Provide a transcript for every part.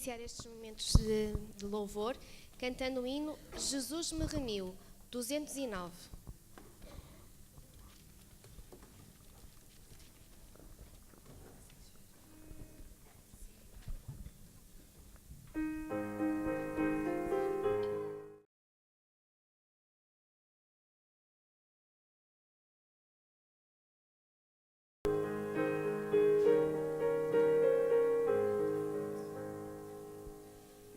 iniciar estes momentos de louvor cantando o hino Jesus me remiu, 209.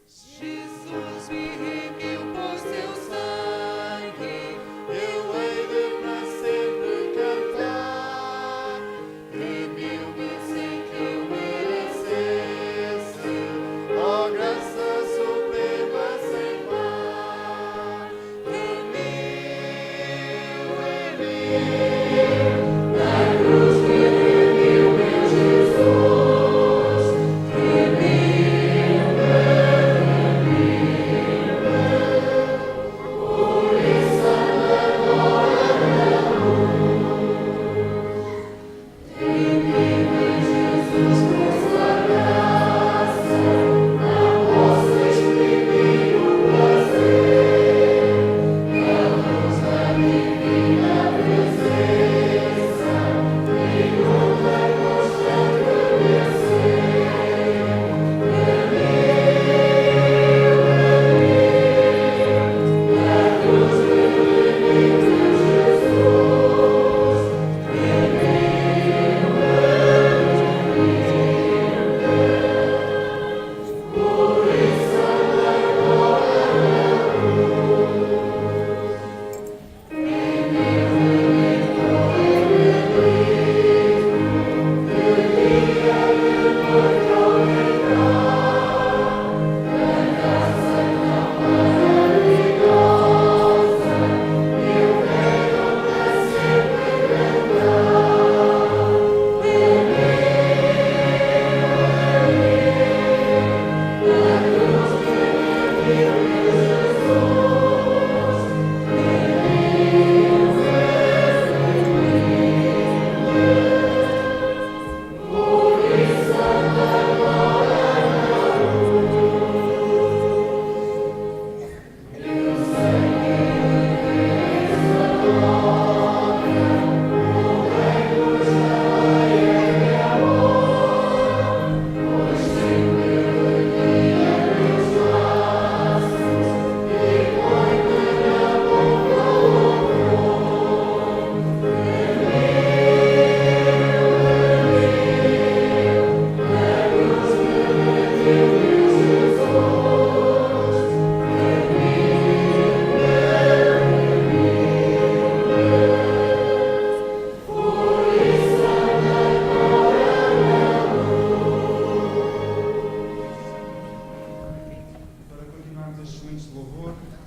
Jesus me remiu por seu sangue, eu hei de pra sempre cantar. Remiu-me sem que eu merecesse, ó graça suprema sem par. Remiu, na cruz me remiu meu Jesus.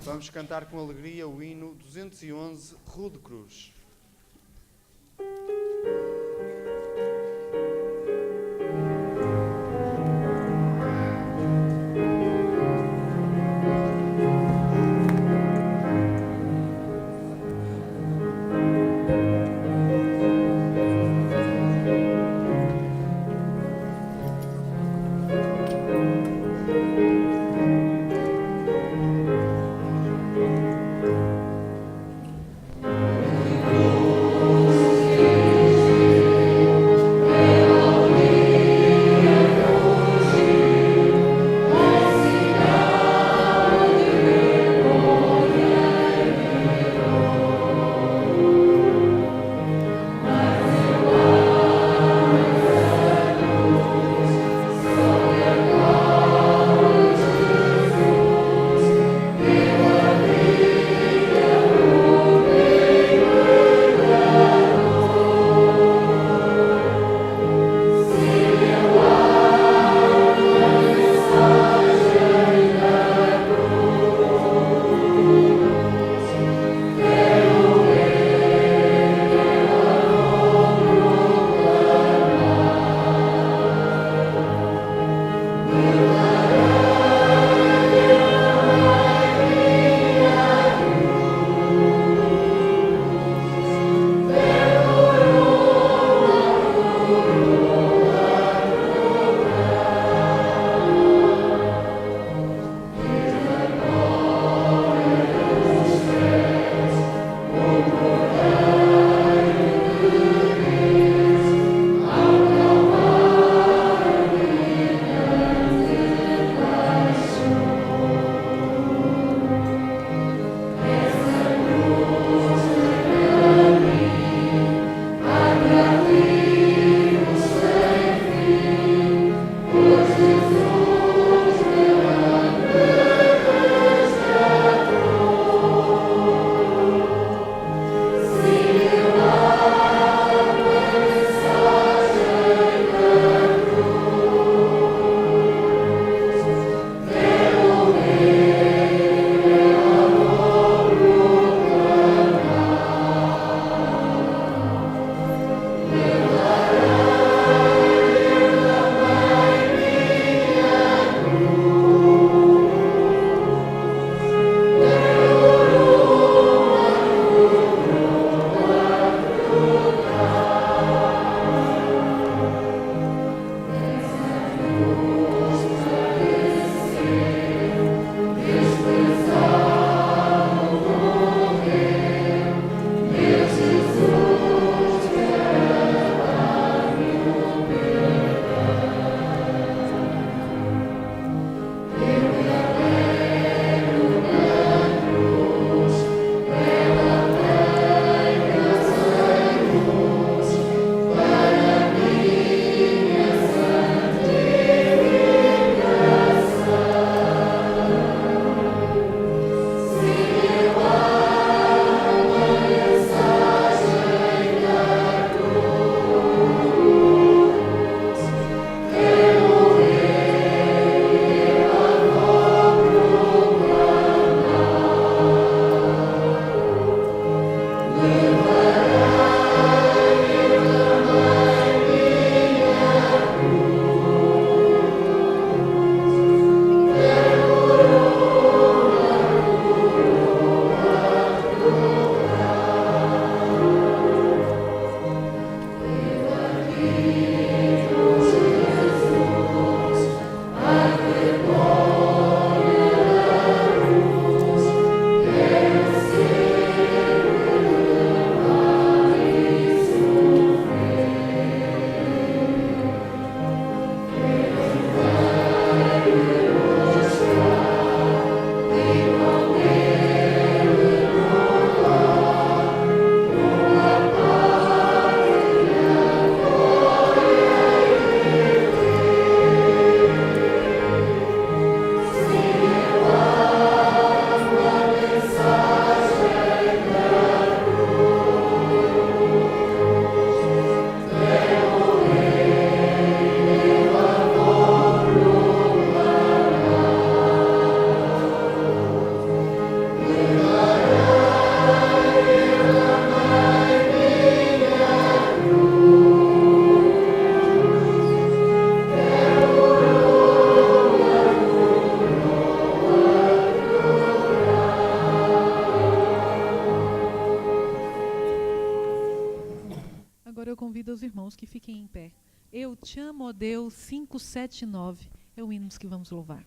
Vamos cantar com alegria o hino 211, Rua de Cruz. Remiu convido os irmãos que fiquem em pé. Eu te amo, ó Deus, 579, é o hino que vamos louvar.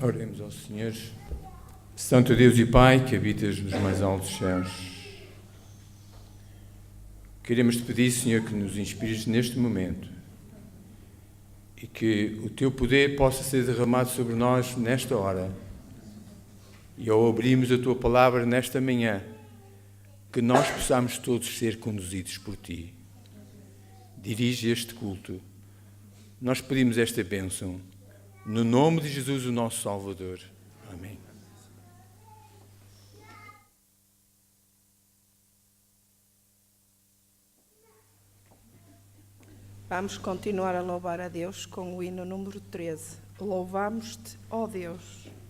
Oremos ao Senhor. Santo Deus e Pai, que habitas nos mais altos céus, queremos te pedir, Senhor, que nos inspires neste momento e que o teu poder possa ser derramado sobre nós nesta hora. E ao abrirmos a tua palavra nesta manhã, que nós possamos todos ser conduzidos por ti. Dirige este culto. Nós pedimos esta bênção no nome de Jesus, o nosso Salvador. Amém. Vamos continuar a louvar a Deus com o hino número 13. Louvamos-te, ó Deus. Oh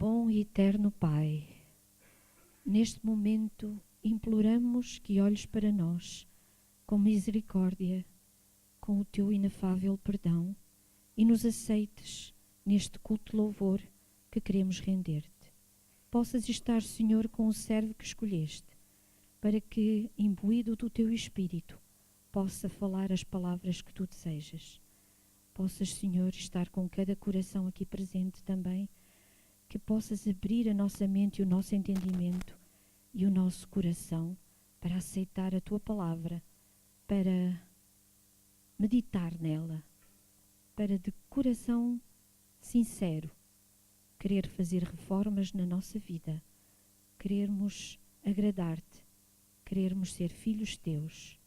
Bom e eterno Pai, neste momento imploramos que olhes para nós com misericórdia, com o teu inefável perdão e nos aceites neste culto de louvor que queremos render-te. Possas estar, Senhor, com o servo que escolheste, para que, imbuído do teu Espírito, possa falar as palavras que tu desejas. Possas, Senhor, estar com cada coração aqui presente também, que possas abrir a nossa mente e o nosso entendimento e o nosso coração para aceitar a tua palavra, para meditar nela, para de coração sincero querer fazer reformas na nossa vida, querermos agradar-te, querermos ser filhos teus.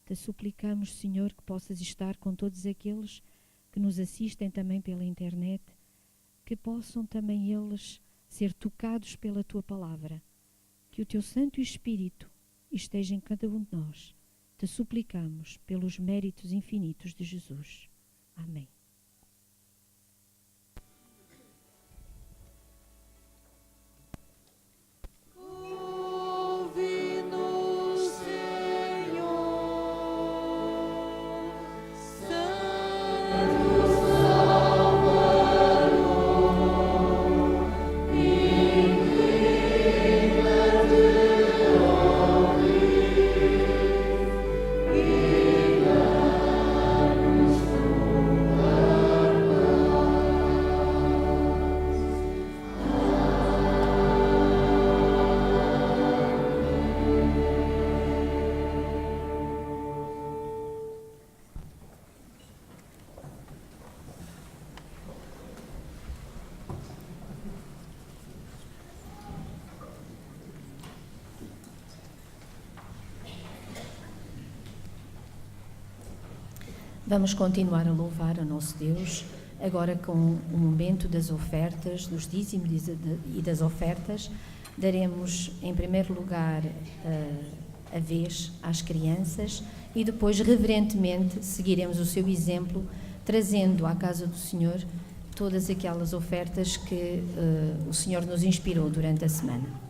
Te suplicamos, Senhor, que possas estar com todos aqueles que nos assistem também pela internet, que possam também eles ser tocados pela tua palavra, que o teu Santo Espírito esteja em cada um de nós. Te suplicamos pelos méritos infinitos de Jesus. Amém. Vamos continuar a louvar a nosso Deus, agora com o momento das ofertas, dos dízimos e das ofertas. Daremos, em primeiro lugar, a vez às crianças e depois, reverentemente, seguiremos o seu exemplo, trazendo à casa do Senhor todas aquelas ofertas que o Senhor nos inspirou durante a semana.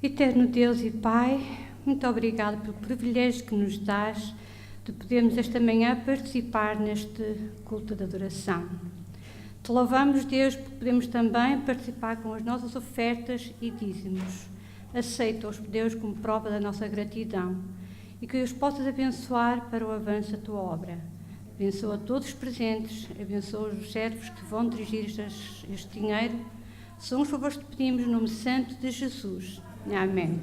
Eterno Deus e Pai, muito obrigado pelo privilégio que nos dás de podermos esta manhã participar neste culto de adoração. Te louvamos, Deus, porque podemos também participar com as nossas ofertas e dízimos. Aceita-os, Deus, como prova da nossa gratidão e que os possas abençoar para o avanço da tua obra. Abençoa todos os presentes, abençoa os servos que vão dirigir este dinheiro. São os favores que te pedimos no nome santo de Jesus. Amém.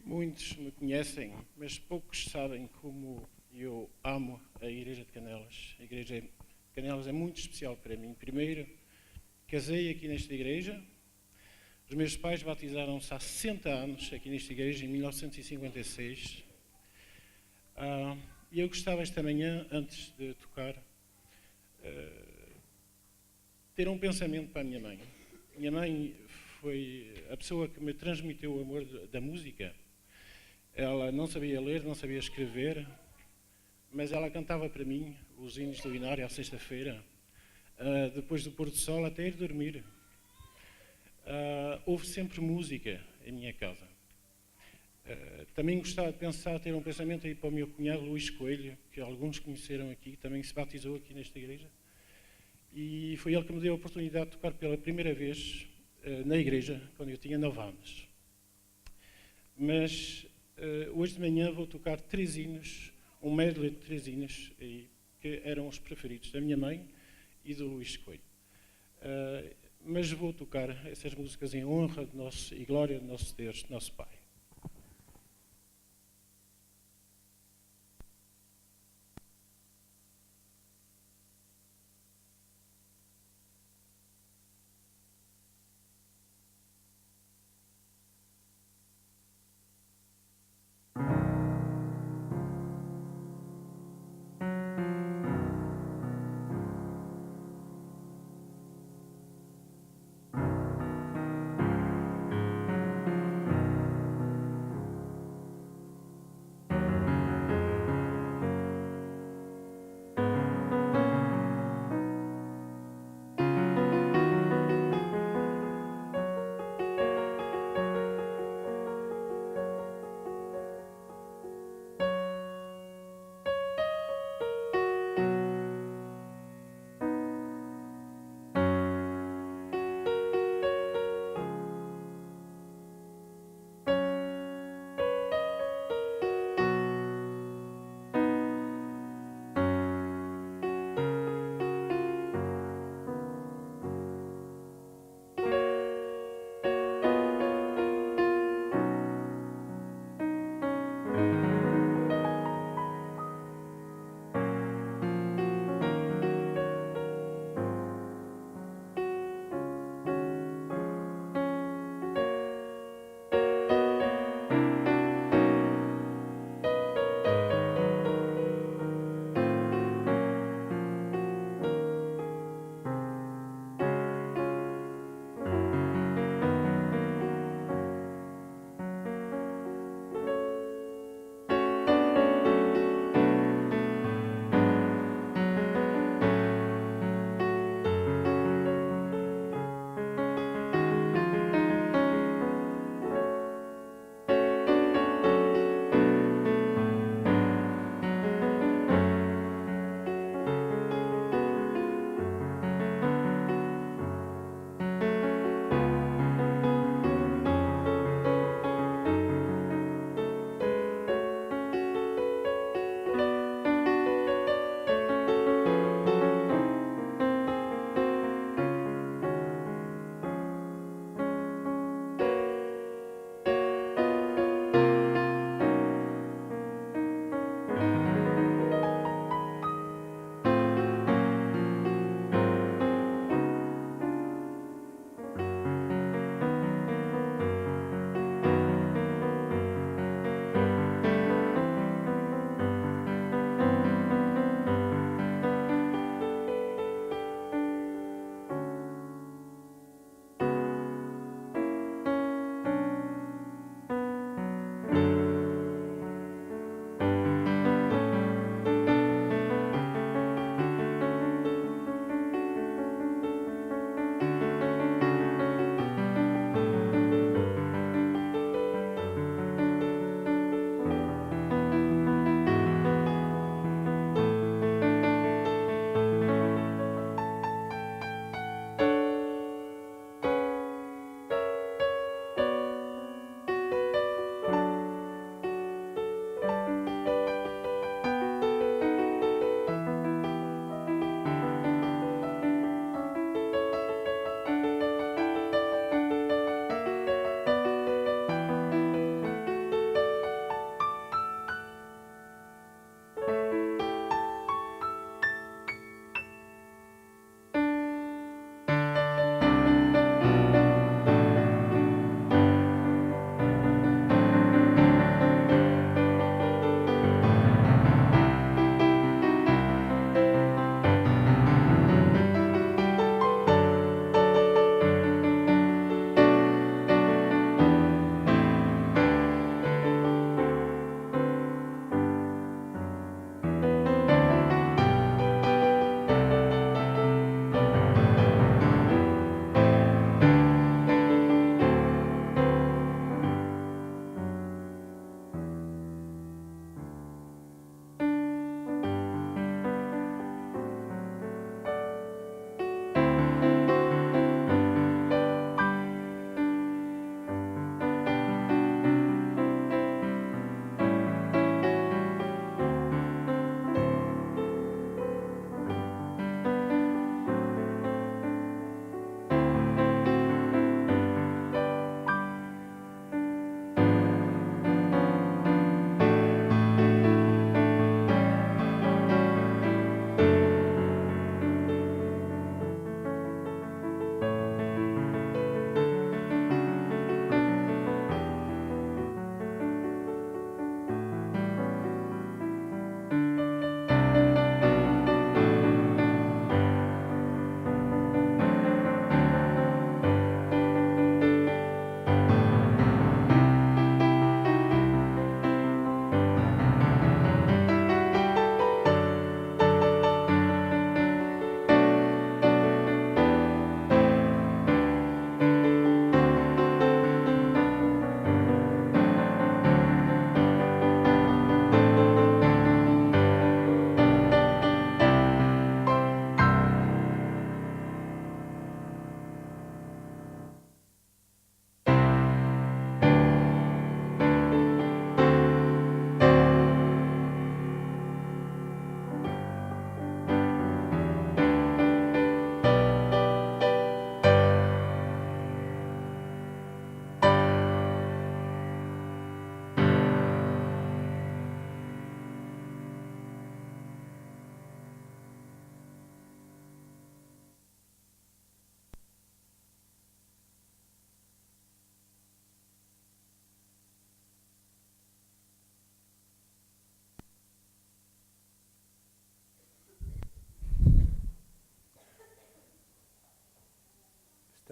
Muitos me conhecem, mas poucos sabem como eu amo a Igreja de Canelas. A Igreja de Canelas é muito especial para mim. Primeiro, casei aqui nesta igreja. Os meus pais batizaram-se há 60 anos aqui nesta igreja, em 1956. E eu gostava esta manhã, antes de tocar, ter um pensamento para a minha mãe. Minha mãe foi a pessoa que me transmitiu o amor da música. Ela não sabia ler, não sabia escrever, mas ela cantava para mim os hinos do Inário à sexta-feira, depois do pôr do sol até ir dormir. Houve sempre música em minha casa. Também gostava de ter um pensamento aí para o meu cunhado Luís Coelho, que alguns conheceram aqui, também se batizou aqui nesta igreja. E foi ele que me deu a oportunidade de tocar pela primeira vez na igreja, quando eu tinha 9 anos. Mas hoje de manhã vou tocar 3 hinos, um medley de 3 hinos, que eram os preferidos da minha mãe e do Luís Coelho. Mas vou tocar essas músicas em honra e glória do nosso Deus, do nosso Pai.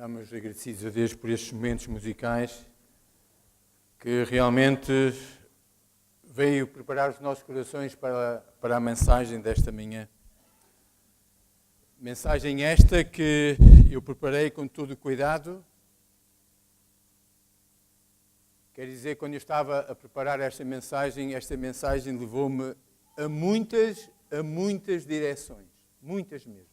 Estamos agradecidos a Deus por estes momentos musicais que realmente veio preparar os nossos corações para a mensagem desta manhã. Mensagem esta que eu preparei com todo o cuidado. Quer dizer, quando eu estava a preparar esta mensagem levou-me a muitas direções. Muitas mesmo.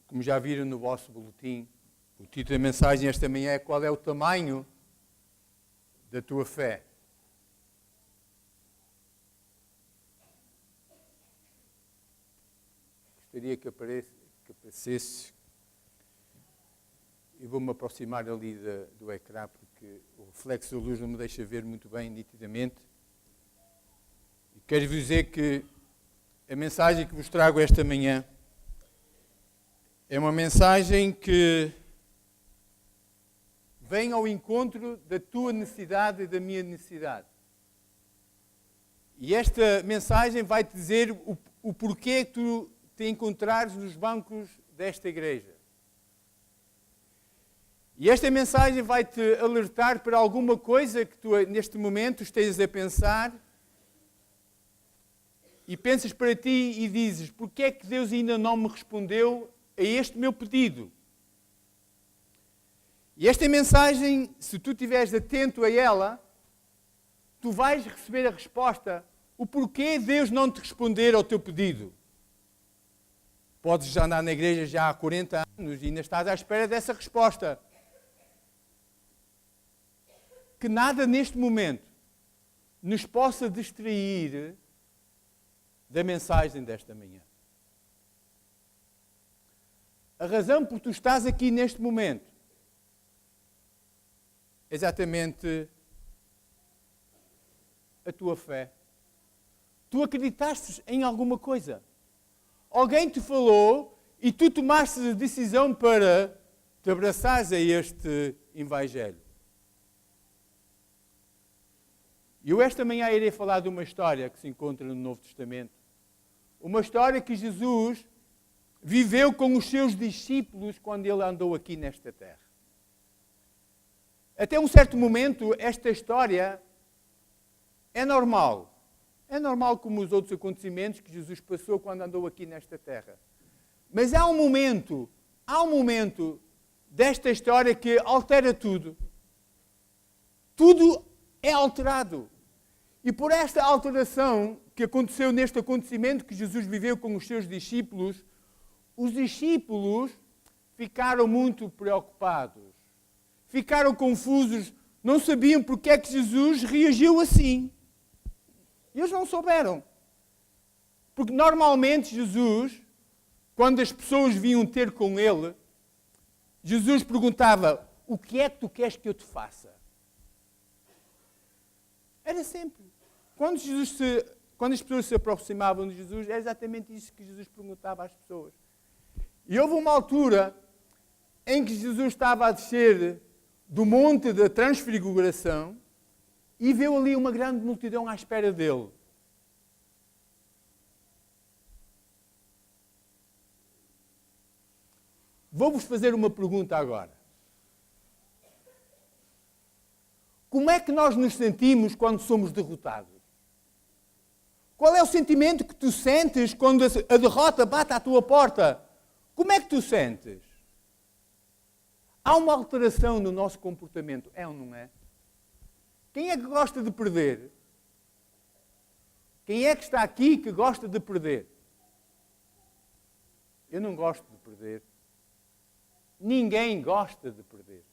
Como já viram no vosso boletim, o título da mensagem esta manhã é: qual é o tamanho da tua fé? Gostaria que aparecesse. Eu vou-me aproximar ali do ecrã, porque o reflexo da luz não me deixa ver muito bem, nitidamente. E quero-vos dizer que a mensagem que vos trago esta manhã é uma mensagem que vem ao encontro da tua necessidade e da minha necessidade. E esta mensagem vai-te dizer o porquê que tu te encontrares nos bancos desta igreja. E esta mensagem vai-te alertar para alguma coisa que tu, neste momento, estejas a pensar e pensas para ti e dizes: porquê é que Deus ainda não me respondeu a este meu pedido? E esta mensagem, se tu estiveres atento a ela, tu vais receber a resposta, o porquê Deus não te responder ao teu pedido. Podes já andar na igreja já há 40 anos e ainda estás à espera dessa resposta. Que nada neste momento nos possa distrair da mensagem desta manhã. A razão por tu estás aqui neste momento é exatamente a tua fé. Tu acreditaste em alguma coisa. Alguém te falou e tu tomaste a decisão para te abraçares a este Evangelho. Eu esta manhã irei falar de uma história que se encontra no Novo Testamento. Uma história que Jesus viveu com os seus discípulos quando ele andou aqui nesta terra. Até um certo momento, esta história é normal. É normal como os outros acontecimentos que Jesus passou quando andou aqui nesta terra. Mas há um momento desta história que altera tudo. Tudo é alterado. E por esta alteração que aconteceu neste acontecimento que Jesus viveu com os seus discípulos, os discípulos ficaram muito preocupados. Ficaram confusos. Não sabiam porque é que Jesus reagiu assim. Eles não souberam. Porque normalmente Jesus, quando as pessoas vinham ter com ele, Jesus perguntava: o que é que tu queres que eu te faça? Era sempre. Quando as pessoas se aproximavam de Jesus, era exatamente isso que Jesus perguntava às pessoas. E houve uma altura em que Jesus estava a descer do monte da Transfiguração e viu ali uma grande multidão à espera dele. Vou-vos fazer uma pergunta agora. Como é que nós nos sentimos quando somos derrotados? Qual é o sentimento que tu sentes quando a derrota bate à tua porta? Como é que tu sentes? Há uma alteração no nosso comportamento, é ou não é? Quem é que gosta de perder? Quem é que está aqui que gosta de perder? Eu não gosto de perder. Ninguém gosta de perder.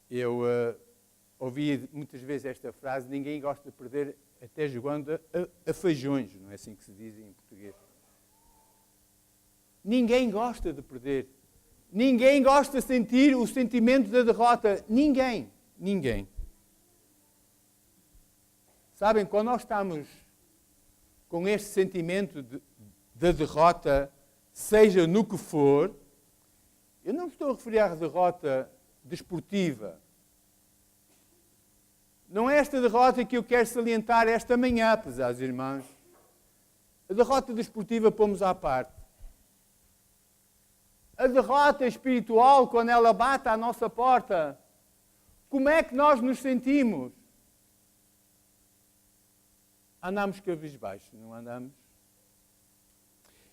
Eu ouvi muitas vezes esta frase: ninguém gosta de perder, até jogando a feijões, não é assim que se diz em português. Ninguém gosta de perder. Ninguém gosta de sentir o sentimento da derrota. Ninguém. Ninguém. Sabem, quando nós estamos com este sentimento da derrota, seja no que for, eu não estou a referir à derrota desportiva. Não é esta derrota que eu quero salientar esta manhã, pesados irmãos. A derrota desportiva pomos à parte. A derrota espiritual, quando ela bate à nossa porta, como é que nós nos sentimos? Andamos cabisbaixo, não andamos?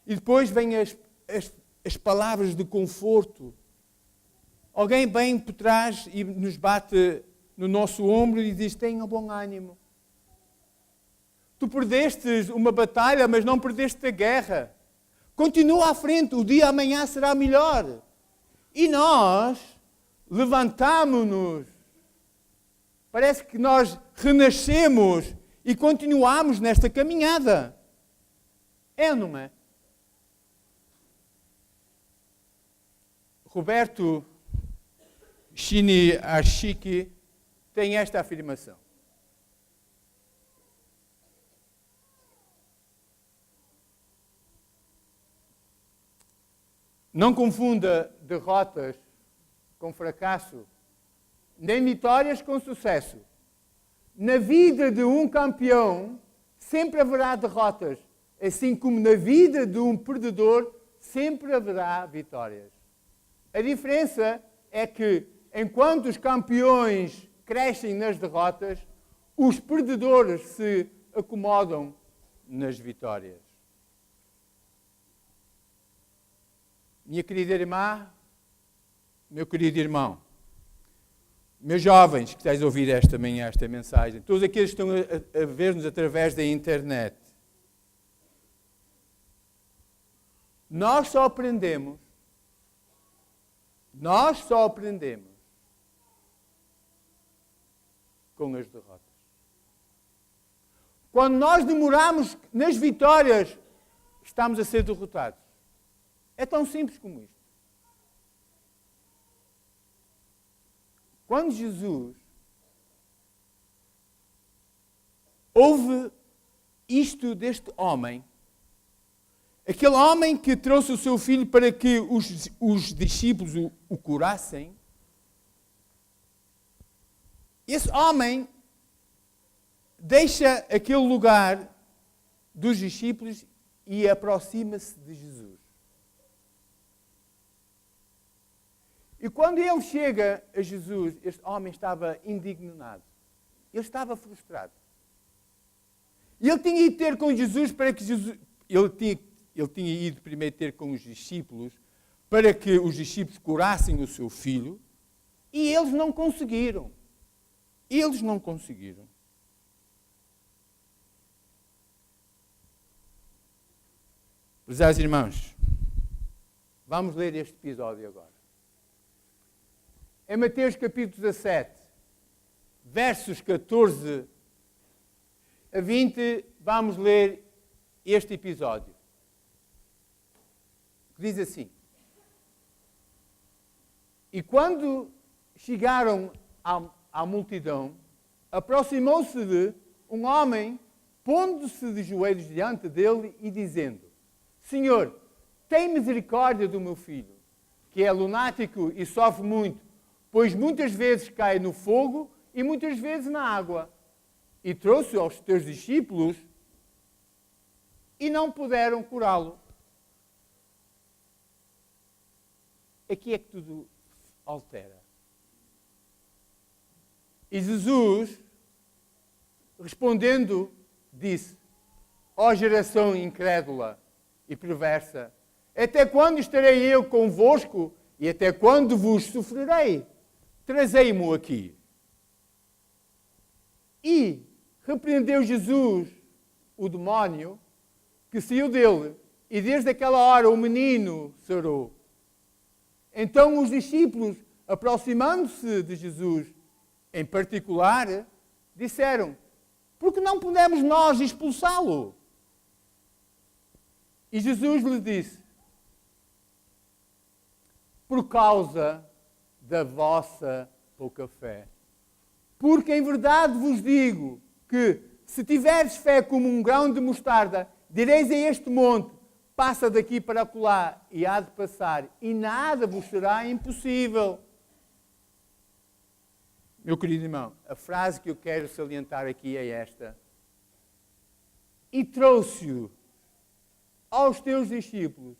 E depois vêm as palavras de conforto. Alguém vem por trás e nos bate no nosso ombro e diz: tenha bom ânimo. Tu perdeste uma batalha, mas não perdeste a guerra. Continua à frente, o dia amanhã será melhor. E nós levantamo-nos. Parece que nós renascemos e continuamos nesta caminhada. É ou não é? Roberto Chiniachiki tem esta afirmação. Não confunda derrotas com fracasso, nem vitórias com sucesso. Na vida de um campeão, sempre haverá derrotas, assim como na vida de um perdedor, sempre haverá vitórias. A diferença é que, enquanto os campeões crescem nas derrotas, os perdedores se acomodam nas vitórias. Minha querida irmã, meu querido irmão, meus jovens que estáis a ouvir esta manhã, esta mensagem, todos aqueles que estão a ver-nos através da internet, nós só aprendemos com as derrotas. Quando nós demoramos nas vitórias, estamos a ser derrotados. É tão simples como isto. Quando Jesus ouve isto deste homem, aquele homem que trouxe o seu filho para que os discípulos o curassem, esse homem deixa aquele lugar dos discípulos e aproxima-se de Jesus. E quando ele chega a Jesus, este homem estava indignado. Ele estava frustrado. E ele tinha ido ter com Jesus para que Jesus... Ele tinha ido primeiro ter com os discípulos para que os discípulos curassem o seu filho e eles não conseguiram. Eles não conseguiram. Prezados irmãos, vamos ler este episódio agora. Em Mateus capítulo 17, versos 14 a 20, vamos ler este episódio. Diz assim: E quando chegaram à multidão, aproximou-se um homem, pondo-se de joelhos diante dele e dizendo: Senhor, tem misericórdia do meu filho, que é lunático e sofre muito, pois muitas vezes cai no fogo e muitas vezes na água. E trouxe aos teus discípulos e não puderam curá-lo. Aqui é que tudo altera. E Jesus, respondendo, disse: Ó geração incrédula e perversa, até quando estarei eu convosco e até quando vos sofrerei? Trazei-mo aqui. E repreendeu Jesus o demónio que saiu dele, e desde aquela hora o menino sarou. Então os discípulos, aproximando-se de Jesus, em particular, disseram: Por que não podemos nós expulsá-lo? E Jesus lhe disse: Por causa da vossa pouca fé. Porque em verdade vos digo que, se tiveres fé como um grão de mostarda, direis a este monte: passa daqui para acolá, e há de passar, e nada vos será impossível. Meu querido irmão, a frase que eu quero salientar aqui é esta. E trouxe-o aos teus discípulos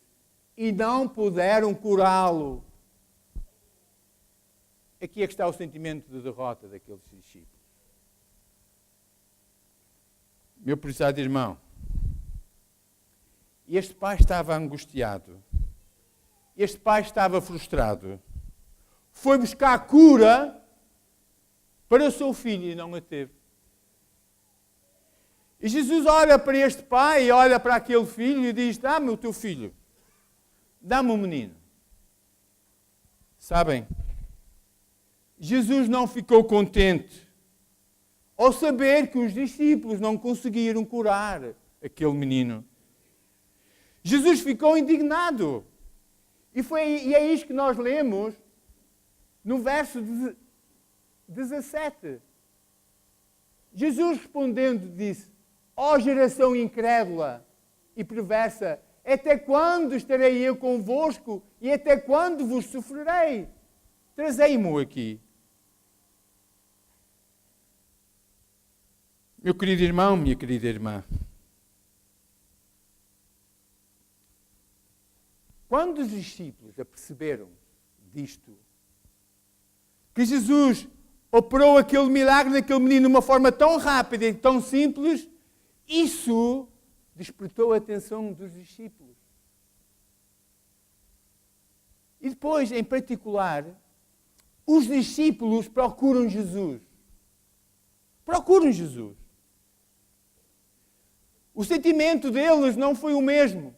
e não puderam curá-lo. Aqui é que está o sentimento de derrota daqueles discípulos. Meu prezado irmão, este pai estava angustiado. Este pai estava frustrado. Foi buscar cura para o seu filho e não a teve. E Jesus olha para este pai, olha para aquele filho e diz: dá-me o teu filho. Dá-me o menino. Sabem? Jesus não ficou contente ao saber que os discípulos não conseguiram curar aquele menino. Jesus ficou indignado. E é isto que nós lemos no verso 17. Jesus respondendo disse: ó geração incrédula e perversa, até quando estarei eu convosco e até quando vos sofrerei? Trazei-mo aqui. Meu querido irmão, minha querida irmã, quando os discípulos aperceberam disto, que Jesus operou aquele milagre naquele menino de uma forma tão rápida e tão simples, isso despertou a atenção dos discípulos. E depois, em particular, os discípulos procuram Jesus. Procuram Jesus. O sentimento deles não foi o mesmo.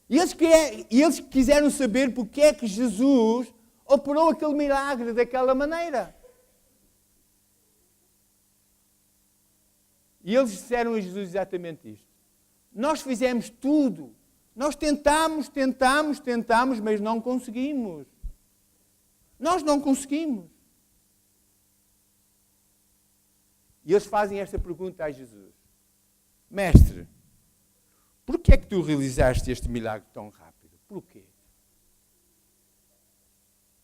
E eles quiseram saber porque é que Jesus operou aquele milagre daquela maneira. E eles disseram a Jesus exatamente isto. Nós fizemos tudo. Nós tentamos, mas não conseguimos. Nós não conseguimos. E eles fazem esta pergunta a Jesus. Mestre, por que é que tu realizaste este milagre tão rápido? Por quê?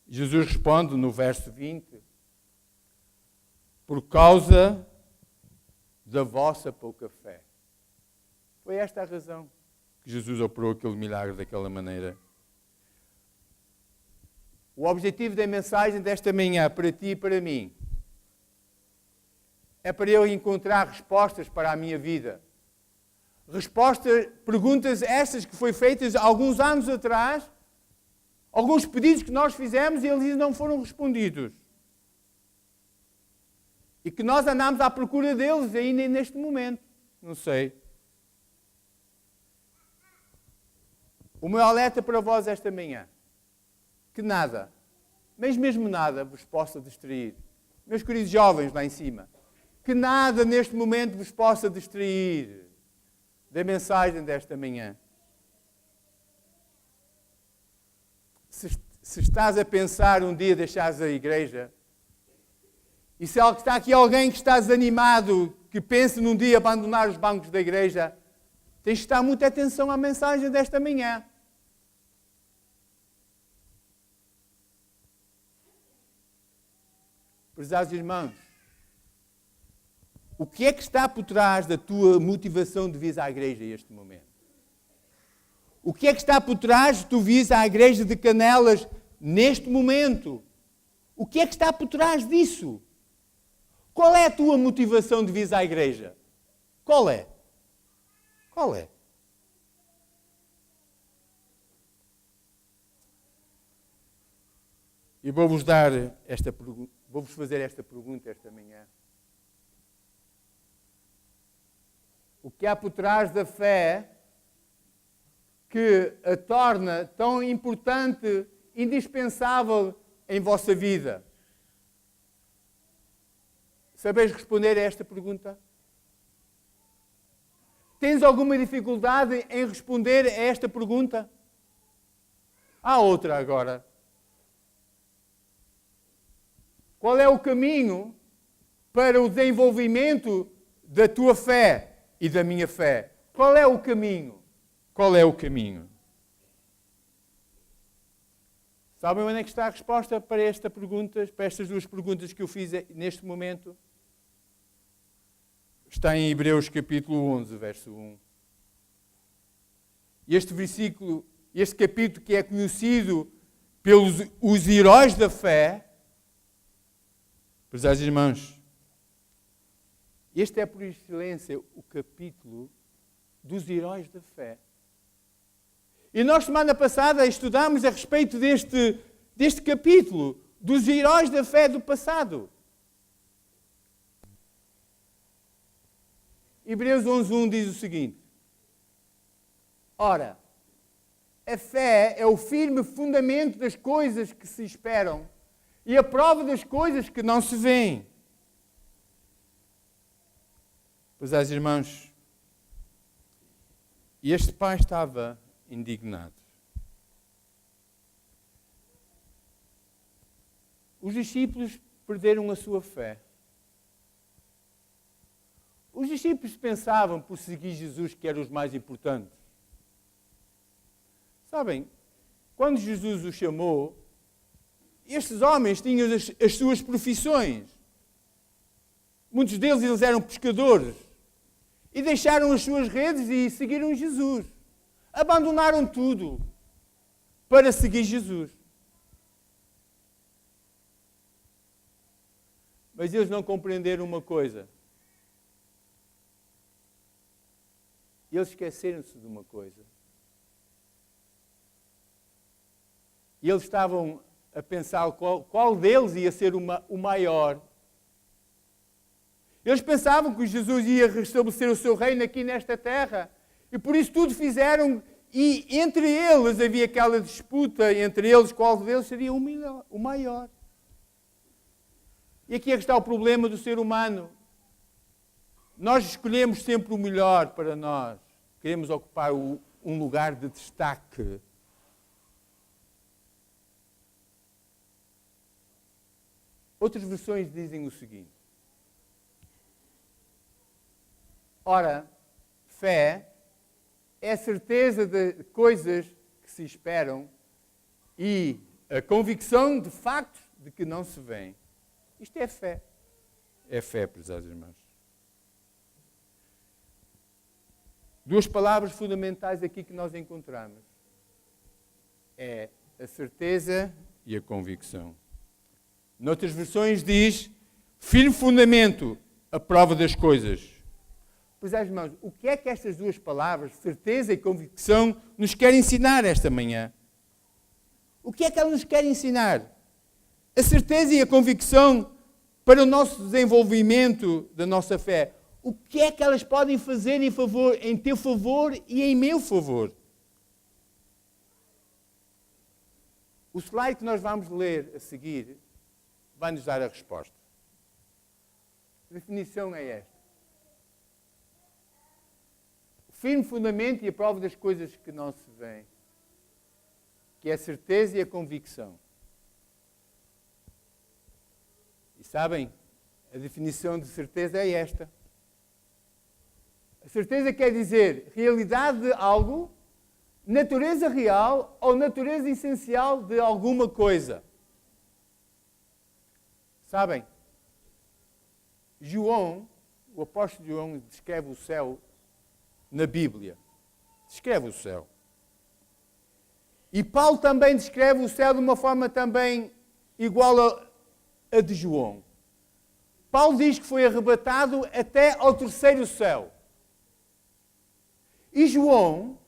Jesus responde no verso 20. Por causa da vossa pouca fé. Foi esta a razão que Jesus operou aquele milagre daquela maneira. O objetivo da mensagem desta manhã para ti e para mim é para eu encontrar respostas para a minha vida. Respostas, perguntas essas que foi feitas alguns anos atrás, alguns pedidos que nós fizemos e eles não foram respondidos. E que nós andamos à procura deles ainda neste momento. Não sei. O meu alerta para vós esta manhã, que nada, mas mesmo nada, vos possa distrair. Meus queridos jovens lá em cima, que nada neste momento vos possa distrair da mensagem desta manhã. Se estás a pensar um dia deixares a igreja, e se está aqui alguém que está desanimado, que pensa num dia abandonar os bancos da igreja, tens de estar muita atenção à mensagem desta manhã. Prezados irmãos, o que é que está por trás da tua motivação de vir à igreja neste momento? O que é que está por trás de tu vir à igreja de Canelas neste momento? O que é que está por trás disso? Qual é a tua motivação de vir à igreja? Qual é? Qual é? E vou-vos fazer esta pergunta esta manhã. O que há por trás da fé que a torna tão importante, indispensável em vossa vida? Sabeis responder a esta pergunta? Tens alguma dificuldade em responder a esta pergunta? Há outra agora. Qual é o caminho para o desenvolvimento da tua fé e da minha fé? Qual é o caminho? Qual é o caminho? Sabem onde é que está a resposta para esta pergunta, para estas duas perguntas que eu fiz neste momento? Está em Hebreus capítulo 11, verso 1. Este versículo, este capítulo que é conhecido pelos os heróis da fé, prezados irmãos, este é por excelência o capítulo dos heróis da fé. E nós, semana passada, estudámos a respeito deste capítulo, dos heróis da fé do passado. Hebreus 11:1 diz o seguinte: ora, a fé é o firme fundamento das coisas que se esperam e a prova das coisas que não se veem. Prezados irmãos, este pai estava indignado. Os discípulos perderam a sua fé. Os discípulos pensavam por seguir Jesus que eram os mais importantes. Sabem, quando Jesus os chamou, estes homens tinham as suas profissões. Muitos deles eles eram pescadores. E deixaram as suas redes e seguiram Jesus. Abandonaram tudo para seguir Jesus. Mas eles não compreenderam uma coisa. Eles esqueceram-se de uma coisa. E eles estavam a pensar qual deles ia ser o maior. Eles pensavam que Jesus ia restabelecer o seu reino aqui nesta terra. E por isso tudo fizeram. E entre eles havia aquela disputa, entre eles qual deles seria o maior. E aqui é que está o problema do ser humano. Nós escolhemos sempre o melhor para nós. Queremos ocupar um lugar de destaque. Outras versões dizem o seguinte: ora, fé é a certeza de coisas que se esperam e a convicção de factos de que não se veem. Isto é fé. É fé, prezados irmãos. Duas palavras fundamentais aqui que nós encontramos. É a certeza e a convicção. Noutras versões diz firme fundamento, a prova das coisas. Prezados irmãos, o que é que estas duas palavras, certeza e convicção, nos querem ensinar esta manhã? O que é que elas nos querem ensinar? A certeza e a convicção para o nosso desenvolvimento da nossa fé. O que é que elas podem fazer em teu favor e em meu favor? O slide que nós vamos ler a seguir vai nos dar a resposta. A definição é esta: o firme fundamento e a prova das coisas que não se veem, que é a certeza e a convicção. E sabem, a definição de certeza é esta. A certeza quer dizer realidade de algo, natureza real ou natureza essencial de alguma coisa. Sabem, João, o apóstolo João, descreve o céu na Bíblia. Descreve o céu. E Paulo também descreve o céu de uma forma também igual a de João. Paulo diz que foi arrebatado até ao terceiro céu. E João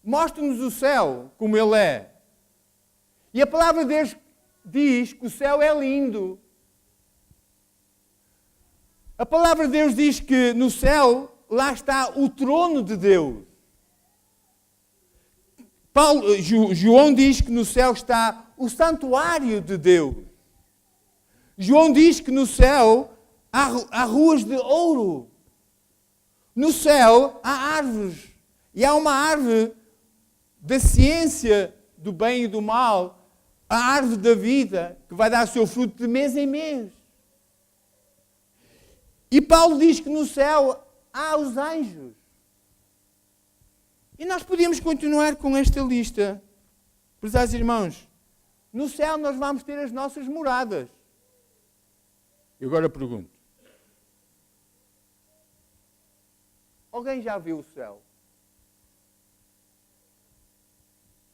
mostra-nos o céu como ele é. E a palavra de Deus diz que o céu é lindo. A palavra de Deus diz que no céu lá está o trono de Deus. João diz que no céu está o santuário de Deus. João diz que no céu há ruas de ouro. No céu há árvores. E há uma árvore da ciência do bem e do mal, a árvore da vida, que vai dar o seu fruto de mês em mês. E Paulo diz que no céu há os anjos. E nós podíamos continuar com esta lista. Prezados irmãos, No céu nós vamos ter as nossas moradas. E agora pergunto. Alguém já viu o céu?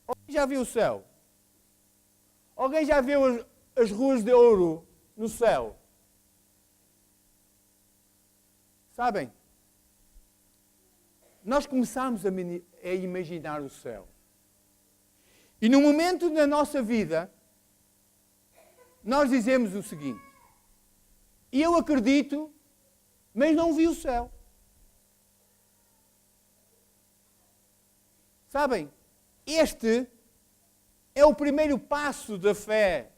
Alguém já viu o céu? Alguém já viu as ruas de ouro no céu? Sabem? Nós começamos a imaginar o céu. E num momento da nossa vida, nós dizemos o seguinte: eu acredito, mas não vi o céu. Sabem? Este é o primeiro passo da fé.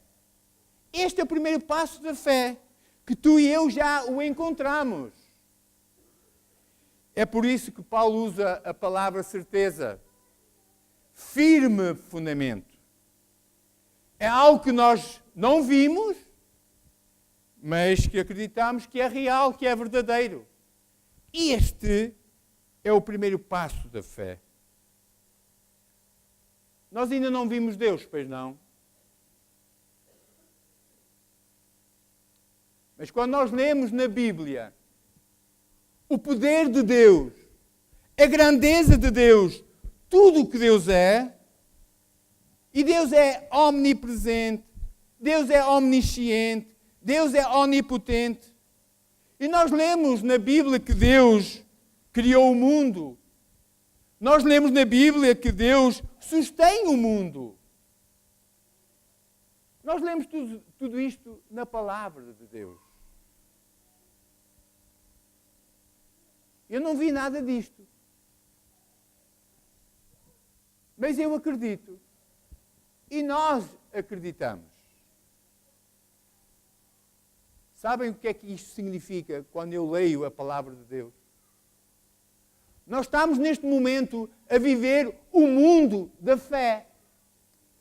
Este é o primeiro passo da fé, que tu e eu já o encontramos. É por isso que Paulo usa a palavra certeza. Firme fundamento. É algo que nós não vimos, mas que acreditamos que é real, que é verdadeiro. Este é o primeiro passo da fé. Nós ainda não vimos Deus, pois não? Mas quando nós lemos na Bíblia o poder de Deus, a grandeza de Deus, tudo o que Deus é, e Deus é omnipresente, Deus é omnisciente, Deus é onipotente. E nós lemos na Bíblia que Deus criou o mundo. Nós lemos na Bíblia que Deus sustém o mundo. Nós lemos tudo isto na palavra de Deus. Eu não vi nada disto. Mas eu acredito. E nós acreditamos. Sabem o que é que isto significa quando eu leio a palavra de Deus? Nós estamos neste momento a viver o mundo da fé.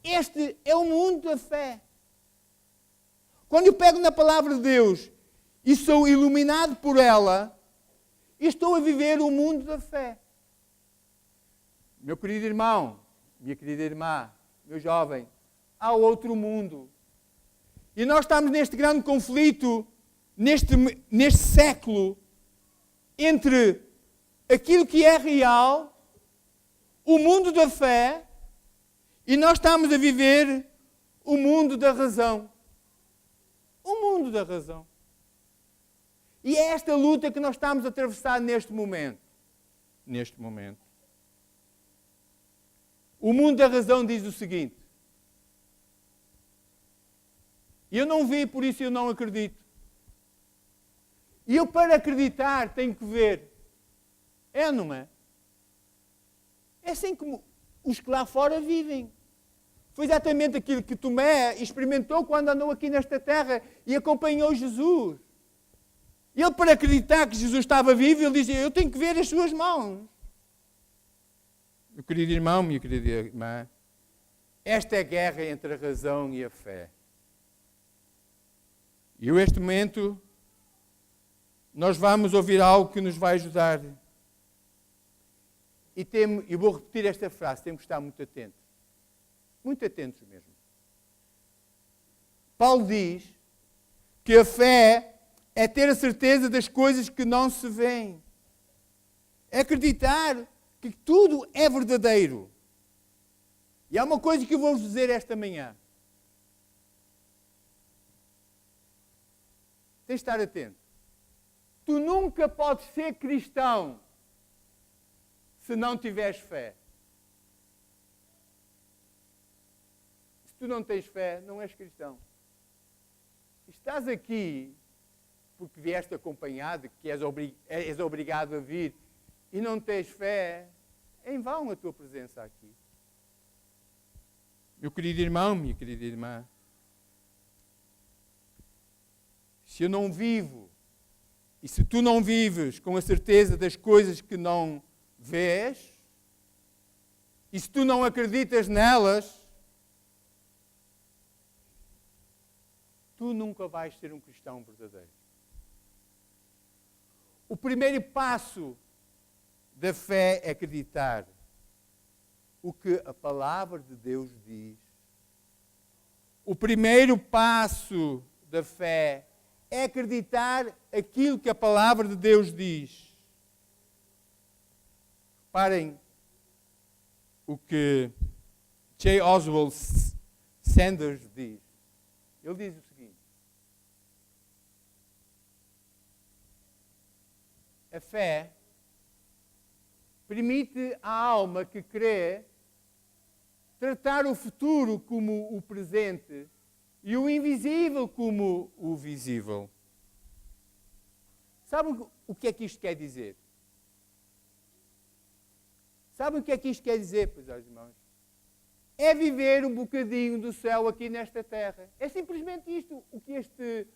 Este é o mundo da fé. Quando eu pego na palavra de Deus e sou iluminado por ela, estou a viver o mundo da fé. Meu querido irmão, minha querida irmã, meu jovem, há outro mundo. E nós estamos neste grande conflito, neste século, entre aquilo que é real, o mundo da fé, e nós estamos a viver o mundo da razão. O mundo da razão. E é esta luta que nós estamos a atravessar neste momento. Neste momento. O mundo da razão diz o seguinte: eu não vi, por isso eu não acredito. E eu, para acreditar, tenho que ver. É ou não é? É assim como os que lá fora vivem. Foi exatamente aquilo que Tomé experimentou quando andou aqui nesta terra e acompanhou Jesus. Ele, para acreditar que Jesus estava vivo, ele dizia: eu tenho que ver as suas mãos. Meu querido irmão, minha querida irmã, esta é a guerra entre a razão e a fé. E neste momento, nós vamos ouvir algo que nos vai ajudar. E vou repetir esta frase, temos que estar muito atentos. Muito atentos mesmo. Paulo diz que a fé é ter a certeza das coisas que não se veem. É acreditar que tudo é verdadeiro. E há uma coisa que eu vou-vos dizer esta manhã. Tens de estar atento. Tu nunca podes ser cristão se não tiveres fé. Se tu não tens fé, não és cristão. Estás aqui porque vieste acompanhado, que és obrigado a vir, e não tens fé, é em vão a tua presença aqui. Meu querido irmão, minha querida irmã, se eu não vivo, e se tu não vives com a certeza das coisas que não vês, e se tu não acreditas nelas, tu nunca vais ser um cristão verdadeiro. O primeiro passo da fé é acreditar o que a palavra de Deus diz O primeiro passo da fé é acreditar aquilo que a palavra de Deus diz. Reparem o que J. Oswald Sanders diz. Ele diz o seguinte: a fé permite à alma que crê tratar o futuro como o presente e o invisível como o visível. Sabem o que é que isto quer dizer? Sabem o que é que isto quer dizer, prezados irmãos? É viver um bocadinho do céu aqui nesta terra. É simplesmente isto o que este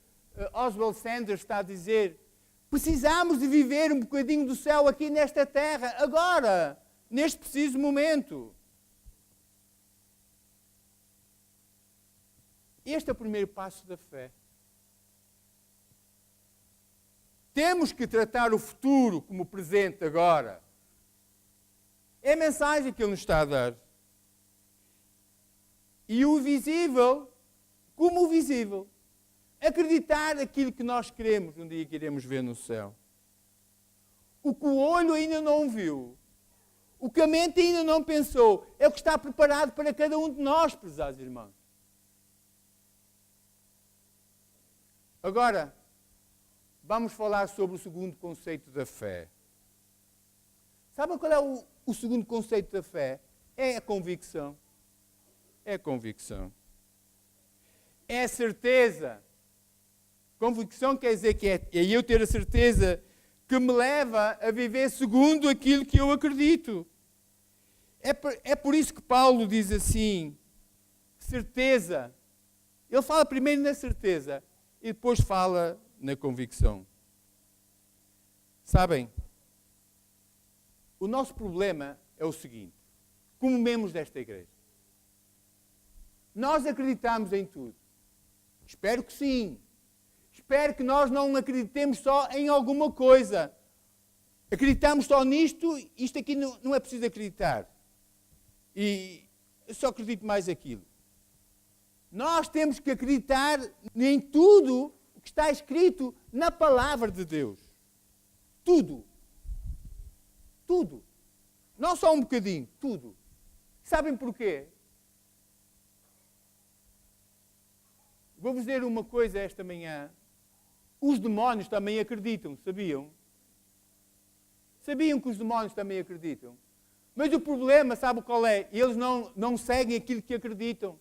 Oswald Sanders está a dizer. Precisamos de viver um bocadinho do céu aqui nesta terra, agora, neste preciso momento. Este é o primeiro passo da fé. Temos que tratar o futuro como o presente agora. É a mensagem que ele nos está a dar. E o visível como o visível. Acreditar naquilo que nós queremos, um dia queremos ver no céu. O que o olho ainda não viu, o que a mente ainda não pensou, é o que está preparado para cada um de nós, prezados irmãos. Agora, vamos falar sobre o segundo conceito da fé. Sabem qual é o segundo conceito da fé? É a convicção. É a convicção. É a certeza. Convicção quer dizer que é eu ter a certeza que me leva a viver segundo aquilo que eu acredito. É por isso que Paulo diz assim, certeza. Ele fala primeiro na certeza e depois fala na convicção. Sabem, o nosso problema é o seguinte, como membros desta igreja. Nós acreditamos em tudo. Espero que sim. Espero que nós não acreditemos só em alguma coisa. Acreditamos só nisto, isto aqui não é preciso acreditar. E eu só acredito mais aquilo. Nós temos que acreditar em tudo o que está escrito na palavra de Deus. Tudo. Tudo. Não só um bocadinho, tudo. Sabem porquê? Vou-vos dizer uma coisa esta manhã. Os demónios também acreditam, sabiam? Sabiam que os demónios também acreditam? Mas o problema, sabe qual é? Eles não seguem aquilo que acreditam.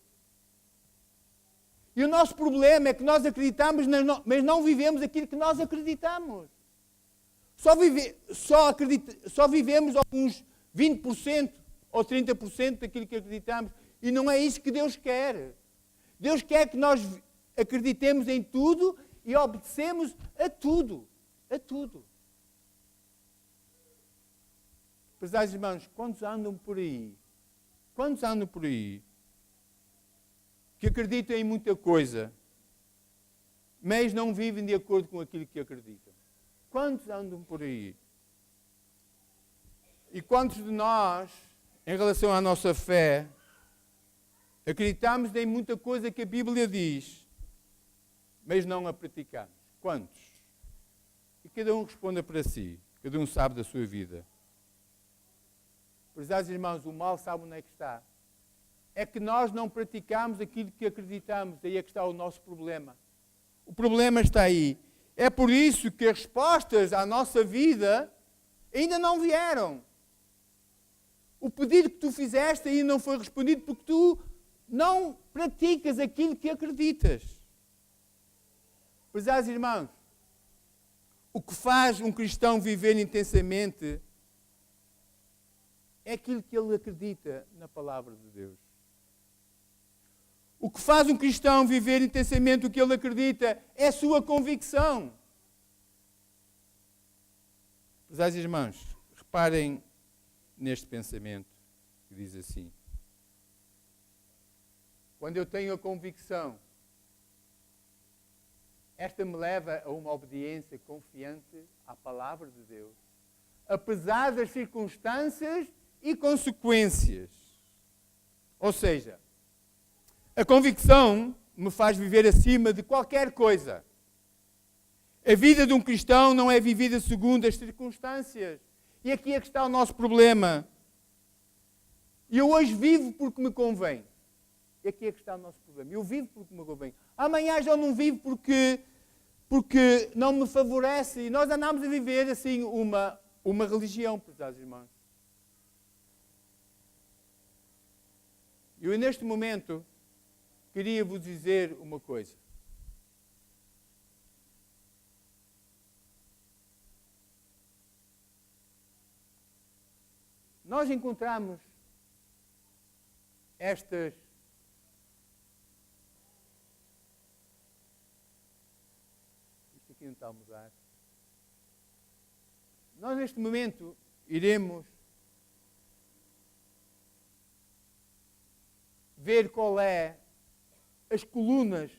E o nosso problema é que nós acreditamos, mas não vivemos aquilo que nós acreditamos. Só vivemos alguns 20% ou 30% daquilo que acreditamos. E não é isso que Deus quer. Deus quer que nós acreditemos em tudo e obedecemos a tudo. A tudo. Prezados irmãos, quantos andam por aí? Quantos andam por aí que acreditam em muita coisa, mas não vivem de acordo com aquilo que acreditam? Quantos andam por aí? E quantos de nós, em relação à nossa fé, acreditamos em muita coisa que a Bíblia diz, mas não a praticamos? Quantos? E cada um responda para si. Cada um sabe da sua vida. Prezados irmãos, o mal sabe onde é que está. É que nós não praticamos aquilo que acreditamos. Aí é que está o nosso problema. O problema está aí. É por isso que as respostas à nossa vida ainda não vieram. O pedido que tu fizeste ainda não foi respondido porque tu não praticas aquilo que acreditas. Prezados irmãos, o que faz um cristão viver intensamente é aquilo que ele acredita na palavra de Deus. O que faz um cristão viver intensamente o que ele acredita é a sua convicção. Prezados irmãos, reparem neste pensamento que diz assim. Quando eu tenho a convicção, esta me leva a uma obediência confiante à palavra de Deus, apesar das circunstâncias e consequências. Ou seja, A convicção me faz viver acima de qualquer coisa. A vida de um cristão não é vivida segundo as circunstâncias. E aqui é que está o nosso problema. E eu hoje vivo porque me convém. E aqui é que está o nosso problema. Eu vivo porque me convém. Amanhã já não vivo porque não me favorece. E nós andamos a viver assim uma religião, prezados irmãos. Eu neste momento queria vos dizer uma coisa. Nós encontramos estas isto aqui não está a mudar. Nós neste momento iremos ver qual é as colunas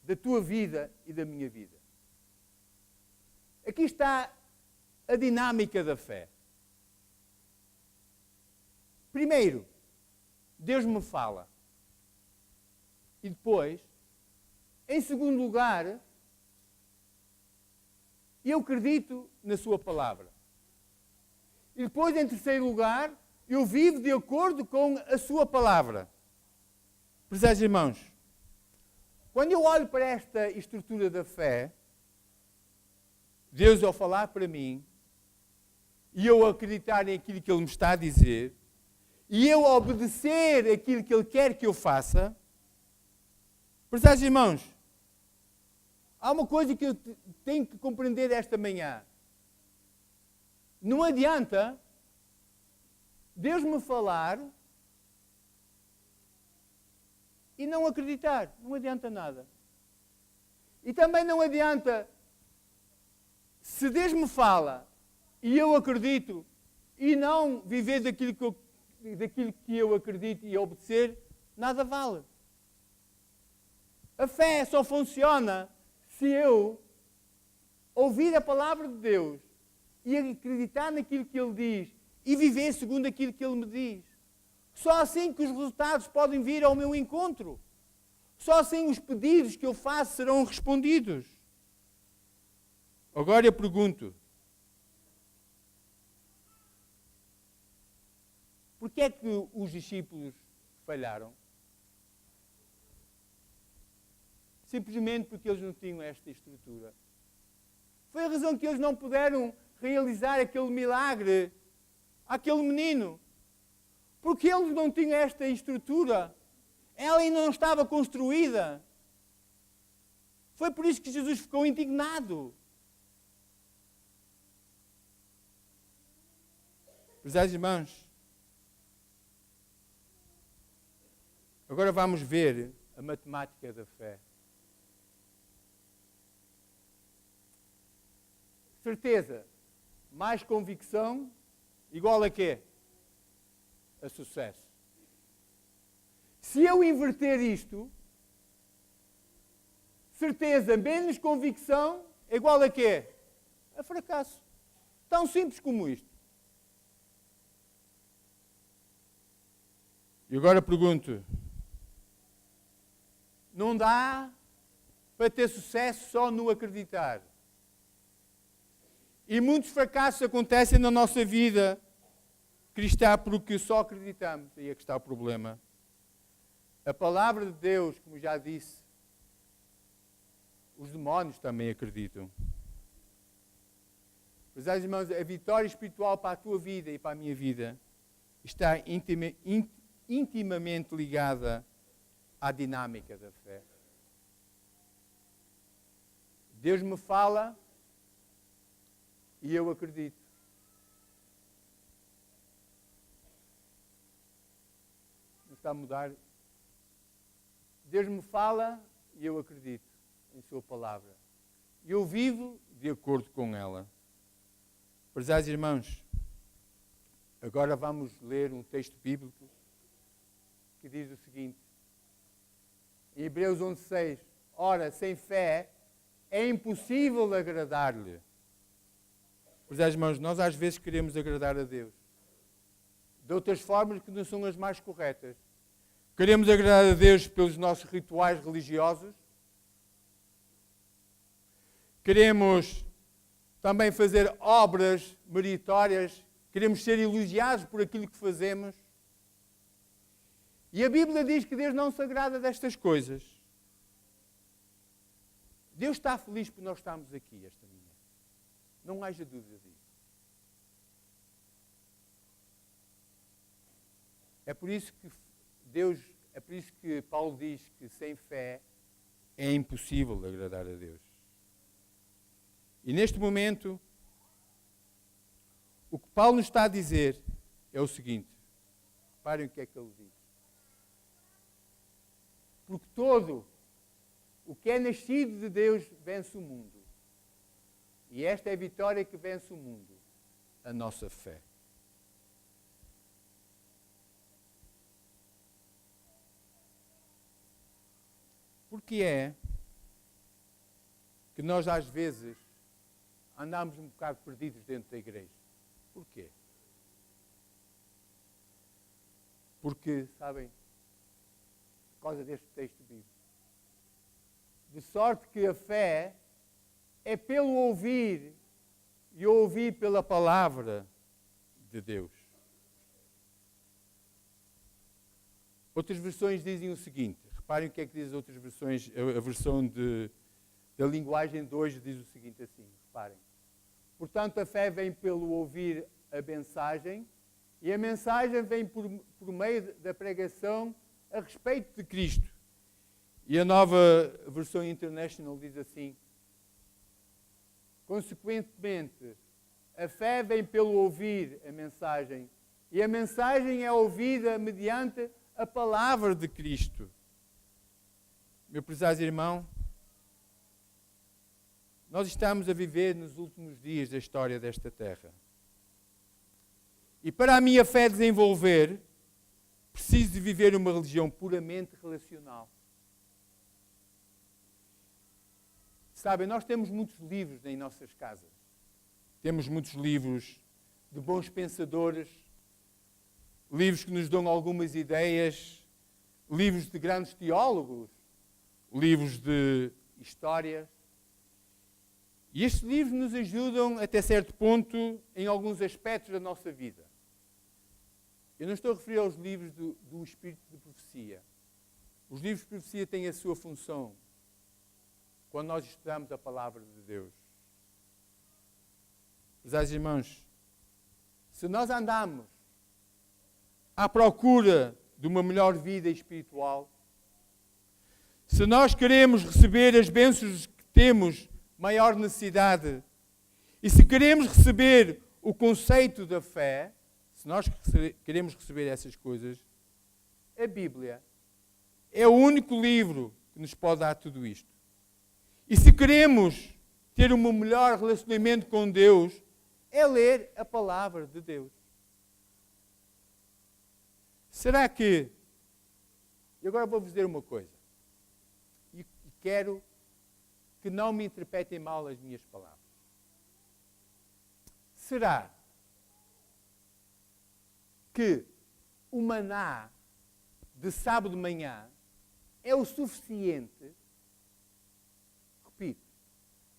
da tua vida e da minha vida. Aqui está a dinâmica da fé. Primeiro, Deus me fala. E depois, em segundo lugar, eu acredito na sua palavra. E depois, em terceiro lugar, eu vivo de acordo com a sua palavra. Prezados irmãos, quando eu olho para esta estrutura da fé, Deus ao falar para mim, e eu acreditar naquilo que Ele me está a dizer, e eu obedecer aquilo que Ele quer que eu faça, prezados irmãos, há uma coisa que eu tenho que compreender esta manhã. Não adianta Deus me falar e não acreditar. Não adianta nada. E também não adianta, se Deus me fala e eu acredito e não viver daquilo que eu acredito e obedecer, nada vale. A fé só funciona se eu ouvir a palavra de Deus e acreditar naquilo que Ele diz e viver segundo aquilo que Ele me diz. Só assim que os resultados podem vir ao meu encontro. Só assim os pedidos que eu faço serão respondidos. Agora eu pergunto, por que é que os discípulos falharam? Simplesmente porque eles não tinham esta estrutura. Foi a razão que eles não puderam realizar aquele milagre àquele menino. Porque eles não tinham esta estrutura. Ela ainda não estava construída. Foi por isso que Jesus ficou indignado. Prezados irmãos, agora vamos ver a matemática da fé. Certeza mais convicção igual a quê? A sucesso. Se eu inverter isto, certeza menos convicção é igual a quê? A fracasso. Tão simples como isto. E agora pergunto, não dá para ter sucesso só no acreditar. E muitos fracassos acontecem na nossa vida cristã porque só acreditamos. Aí é que está o problema. A palavra de Deus, como já disse, os demónios também acreditam. Prezados irmãos, a vitória espiritual para a tua vida e para a minha vida está intimamente ligada à dinâmica da fé. Deus me fala e eu acredito. Não está a mudar. Deus me fala e eu acredito em sua palavra. E eu vivo de acordo com ela. Prezados irmãos, agora vamos ler um texto bíblico que diz o seguinte. Em Hebreus 11:6. Ora, sem fé é impossível agradar-lhe. Prezados irmãos, nós às vezes queremos agradar a Deus de outras formas que não são as mais corretas. Queremos agradar a Deus pelos nossos rituais religiosos. Queremos também fazer obras meritórias. Queremos ser elogiados por aquilo que fazemos. E a Bíblia diz que Deus não se agrada destas coisas. Deus está feliz por nós estarmos aqui esta manhã. Não haja dúvida disso. É por isso que Paulo diz que sem fé é impossível agradar a Deus. E neste momento, o que Paulo nos está a dizer é o seguinte. Reparem o que é que ele diz. Porque todo o que é nascido de Deus vence o mundo. E esta é a vitória que vence o mundo, a nossa fé. Porque é que nós às vezes andamos um bocado perdidos dentro da igreja? Porquê? Porque, sabem, por causa deste texto bíblico. De sorte que a fé é pelo ouvir e ouvir pela palavra de Deus. Outras versões dizem o seguinte, reparem o que é que diz as outras versões, a versão da linguagem de hoje diz o seguinte assim, reparem. Portanto, a fé vem pelo ouvir a mensagem e a mensagem vem por meio da pregação a respeito de Cristo. E a nova versão International diz assim, consequentemente, a fé vem pelo ouvir a mensagem e a mensagem é ouvida mediante a palavra de Cristo. Meu prezado irmão, nós estamos a viver nos últimos dias da história desta terra. E para a minha fé desenvolver, preciso de viver uma religião puramente relacional. Sabem, nós temos muitos livros em nossas casas. Temos muitos livros de bons pensadores, livros que nos dão algumas ideias, livros de grandes teólogos, livros de histórias. E estes livros nos ajudam, até certo ponto, em alguns aspectos da nossa vida. Eu não estou a referir aos livros do Espírito de Profecia. Os livros de profecia têm a sua função quando nós estudamos a palavra de Deus. Prezados irmãos, se nós andamos à procura de uma melhor vida espiritual, se nós queremos receber as bênçãos que temos maior necessidade, e se queremos receber o conceito da fé, se nós queremos receber essas coisas, a Bíblia é o único livro que nos pode dar tudo isto. E se queremos ter um melhor relacionamento com Deus, é ler a palavra de Deus. Será que... E agora vou-vos dizer uma coisa. E quero que não me interpretem mal as minhas palavras. Será que o maná de sábado de manhã é o suficiente? Repito,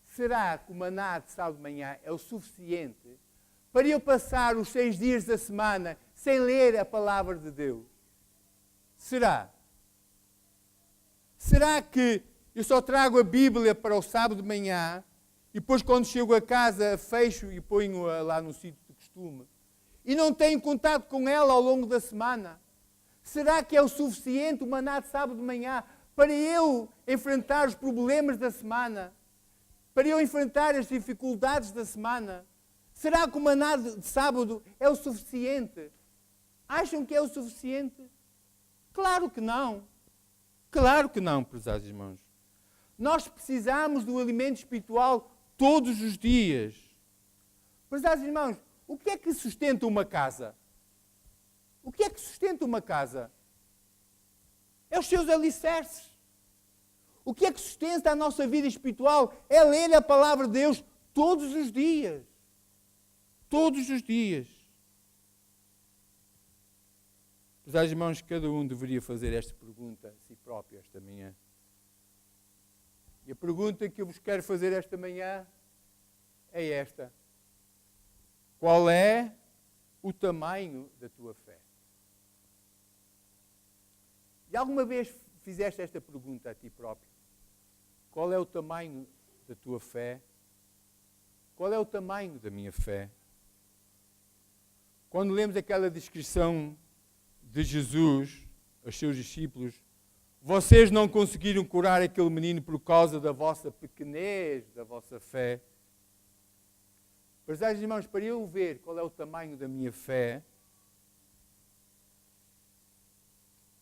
será que o maná de sábado de manhã é o suficiente para eu passar os 6 dias da semana sem ler a palavra de Deus? Será? Será que eu só trago a Bíblia para o sábado de manhã e depois quando chego a casa fecho e ponho-a lá no sítio de costume e não tenho contato com ela ao longo da semana? Será que é o suficiente o maná de sábado de manhã para eu enfrentar os problemas da semana? Para eu enfrentar as dificuldades da semana? Será que o maná de sábado é o suficiente? Acham que é o suficiente? Claro que não. Claro que não, prezados irmãos. Nós precisamos do alimento espiritual todos os dias. Prezados irmãos, o que é que sustenta uma casa? O que é que sustenta uma casa? É os seus alicerces. O que é que sustenta a nossa vida espiritual? É ler a palavra de Deus todos os dias. Todos os dias. Prezados irmãos, cada um deveria fazer esta pergunta a si próprio esta manhã. E a pergunta que eu vos quero fazer esta manhã é esta: qual é o tamanho da tua fé? E alguma vez fizeste esta pergunta a ti próprio? Qual é o tamanho da tua fé? Qual é o tamanho da minha fé? Quando lemos aquela descrição de Jesus aos seus discípulos, vocês não conseguiram curar aquele menino por causa da vossa pequenez, da vossa fé. Prezados irmãos, para eu ver qual é o tamanho da minha fé,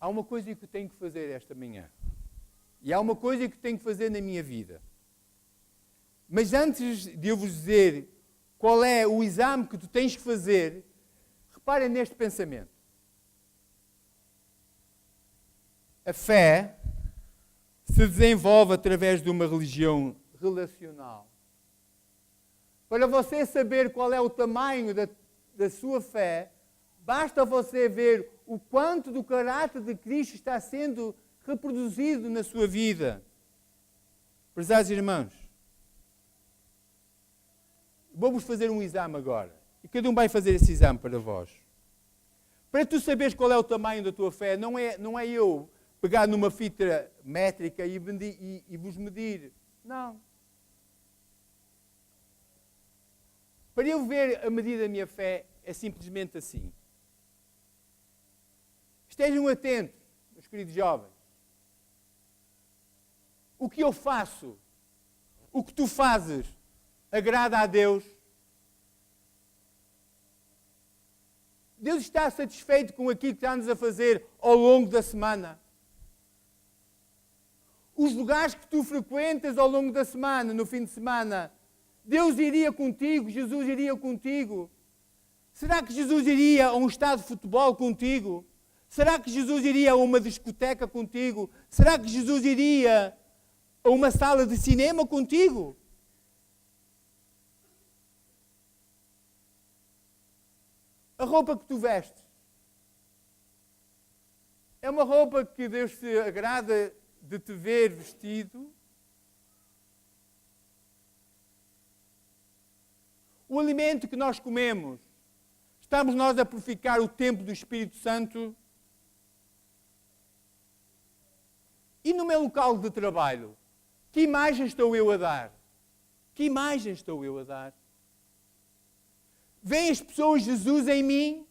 há uma coisa que eu tenho que fazer esta manhã. E há uma coisa que eu tenho que fazer na minha vida. Mas antes de eu vos dizer qual é o exame que tu tens que fazer, reparem neste pensamento. A fé se desenvolve através de uma religião relacional. Para você saber qual é o tamanho da sua fé, basta você ver o quanto do caráter de Cristo está sendo reproduzido na sua vida. Prezados irmãos, vou-vos fazer um exame agora. E cada um vai fazer esse exame para vós. Para tu saberes qual é o tamanho da tua fé, não é eu pegar numa fita métrica e vos medir. Não. Para eu ver a medida da minha fé, é simplesmente assim. Estejam atentos, meus queridos jovens. O que eu faço, o que tu fazes, agrada a Deus? Deus está satisfeito com aquilo que estamos a fazer ao longo da semana? Os lugares que tu frequentas ao longo da semana, no fim de semana, Deus iria contigo, Jesus iria contigo? Será que Jesus iria a um estádio de futebol contigo? Será que Jesus iria a uma discoteca contigo? Será que Jesus iria a uma sala de cinema contigo? A roupa que tu vestes é uma roupa que Deus se agrada de te ver vestido? O alimento que nós comemos, estamos nós a purificar o templo do Espírito Santo? E no meu local de trabalho, que imagem estou eu a dar? Que imagem estou eu a dar? Vêem as pessoas Jesus em mim?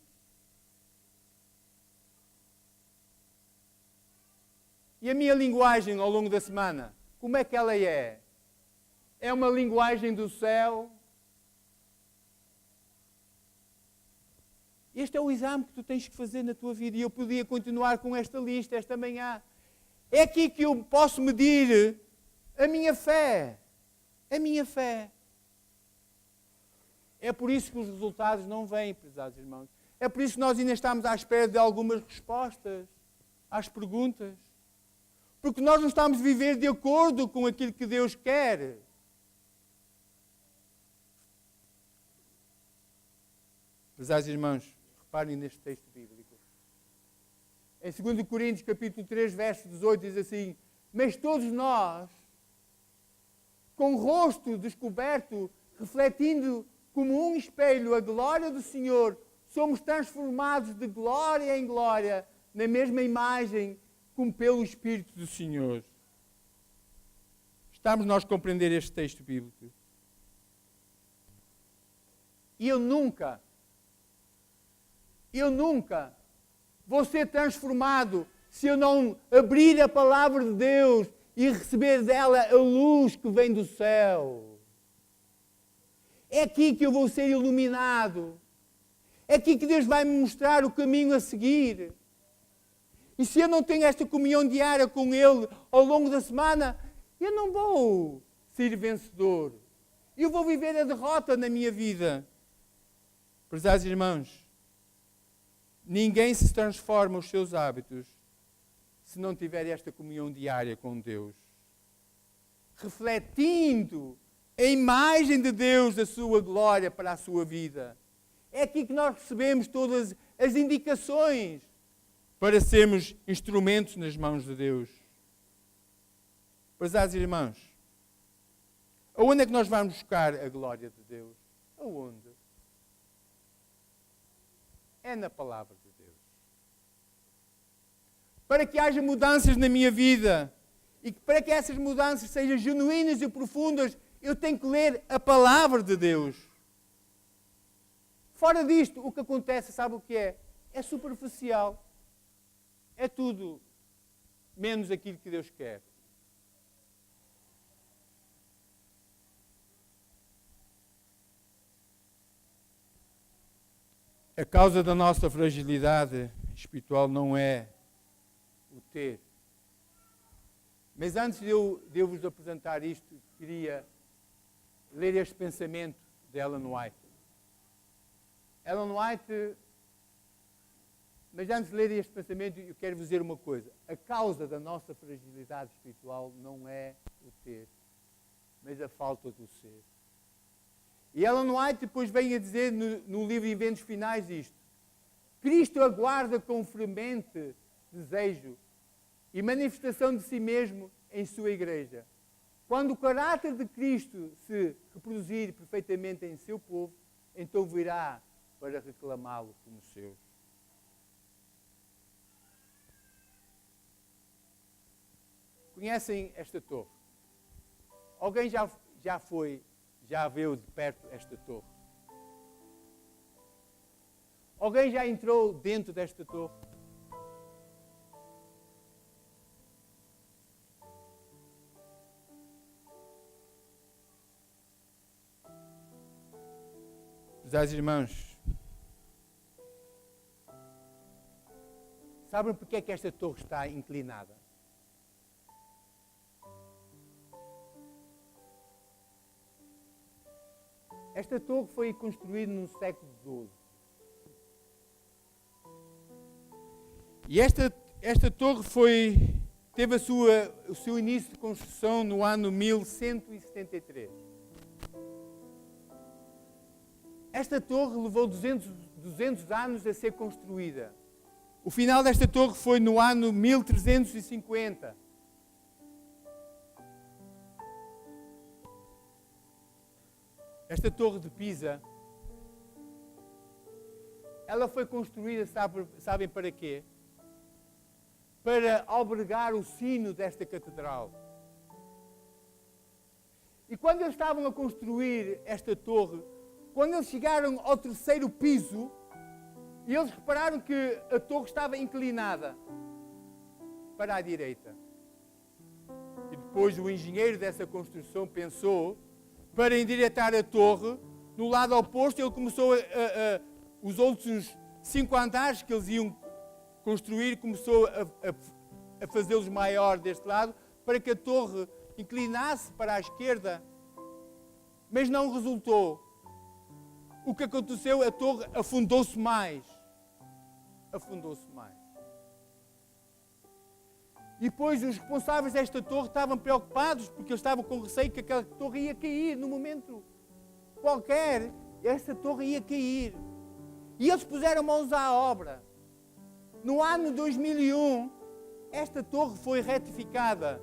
E a minha linguagem ao longo da semana, como é que ela é? É uma linguagem do céu? Este é o exame que tu tens que fazer na tua vida. E eu podia continuar com esta lista esta manhã. É aqui que eu posso medir a minha fé. A minha fé. É por isso que os resultados não vêm, prezados irmãos. É por isso que nós ainda estamos à espera de algumas respostas às perguntas. Porque nós não estamos a viver de acordo com aquilo que Deus quer. Prezados irmãos, reparem neste texto bíblico. Em 2 Coríntios, capítulo 3, verso 18, diz assim: mas todos nós, com o rosto descoberto, refletindo como um espelho a glória do Senhor, somos transformados de glória em glória, na mesma imagem, como pelo Espírito do Senhor. Estamos nós a compreender este texto bíblico? E eu nunca vou ser transformado se eu não abrir a palavra de Deus e receber dela a luz que vem do céu. É aqui que eu vou ser iluminado. É aqui que Deus vai me mostrar o caminho a seguir. E se eu não tenho esta comunhão diária com Ele ao longo da semana, eu não vou ser vencedor. Eu vou viver a derrota na minha vida. Prezados irmãos, ninguém se transforma os seus hábitos se não tiver esta comunhão diária com Deus. Refletindo a imagem de Deus, a sua glória para a sua vida. É aqui que nós recebemos todas as indicações para sermos instrumentos nas mãos de Deus. Prezados irmãos, aonde é que nós vamos buscar a glória de Deus? Aonde? É na palavra de Deus. Para que haja mudanças na minha vida e para que essas mudanças sejam genuínas e profundas, eu tenho que ler a palavra de Deus. Fora disto, o que acontece, sabe o que é? É superficial. É tudo menos aquilo que Deus quer. A causa da nossa fragilidade espiritual não é o ter. Mas antes de eu vos apresentar isto, queria ler este pensamento de Ellen White. Ellen White, mas antes de ler este pensamento, eu quero vos dizer uma coisa. A causa da nossa fragilidade espiritual não é o ter, mas a falta do ser. E Ellen White depois vem a dizer no livro Eventos Finais isto. Cristo aguarda com fremente desejo e manifestação de si mesmo em sua igreja. Quando o caráter de Cristo se reproduzir perfeitamente em seu povo, então virá para reclamá-lo como seu. Conhecem esta torre? Alguém já viu de perto esta torre? Alguém já entrou dentro desta torre? Prezados irmãos, sabem porque é que esta torre está inclinada? Esta torre foi construída no século XII. E esta torre teve o seu início de construção no ano 1173. Esta torre levou 200 anos a ser construída. O final desta torre foi no ano 1350. Esta torre de Pisa, ela foi construída, sabem para quê? Para albergar o sino desta catedral. E quando eles estavam a construir esta torre, quando eles chegaram ao terceiro piso, eles repararam que a torre estava inclinada para a direita. E depois o engenheiro dessa construção pensou, para endireitar a torre, no lado oposto, ele começou os outros 5 andares que eles iam construir, começou a fazê-los maior deste lado, para que a torre inclinasse para a esquerda. Mas não resultou. O que aconteceu? A torre afundou-se mais. Afundou-se mais. E depois os responsáveis desta torre estavam preocupados, porque eles estavam com receio que aquela torre ia cair no momento qualquer. Esta torre ia cair. E eles puseram mãos à obra. No ano 2001, esta torre foi retificada.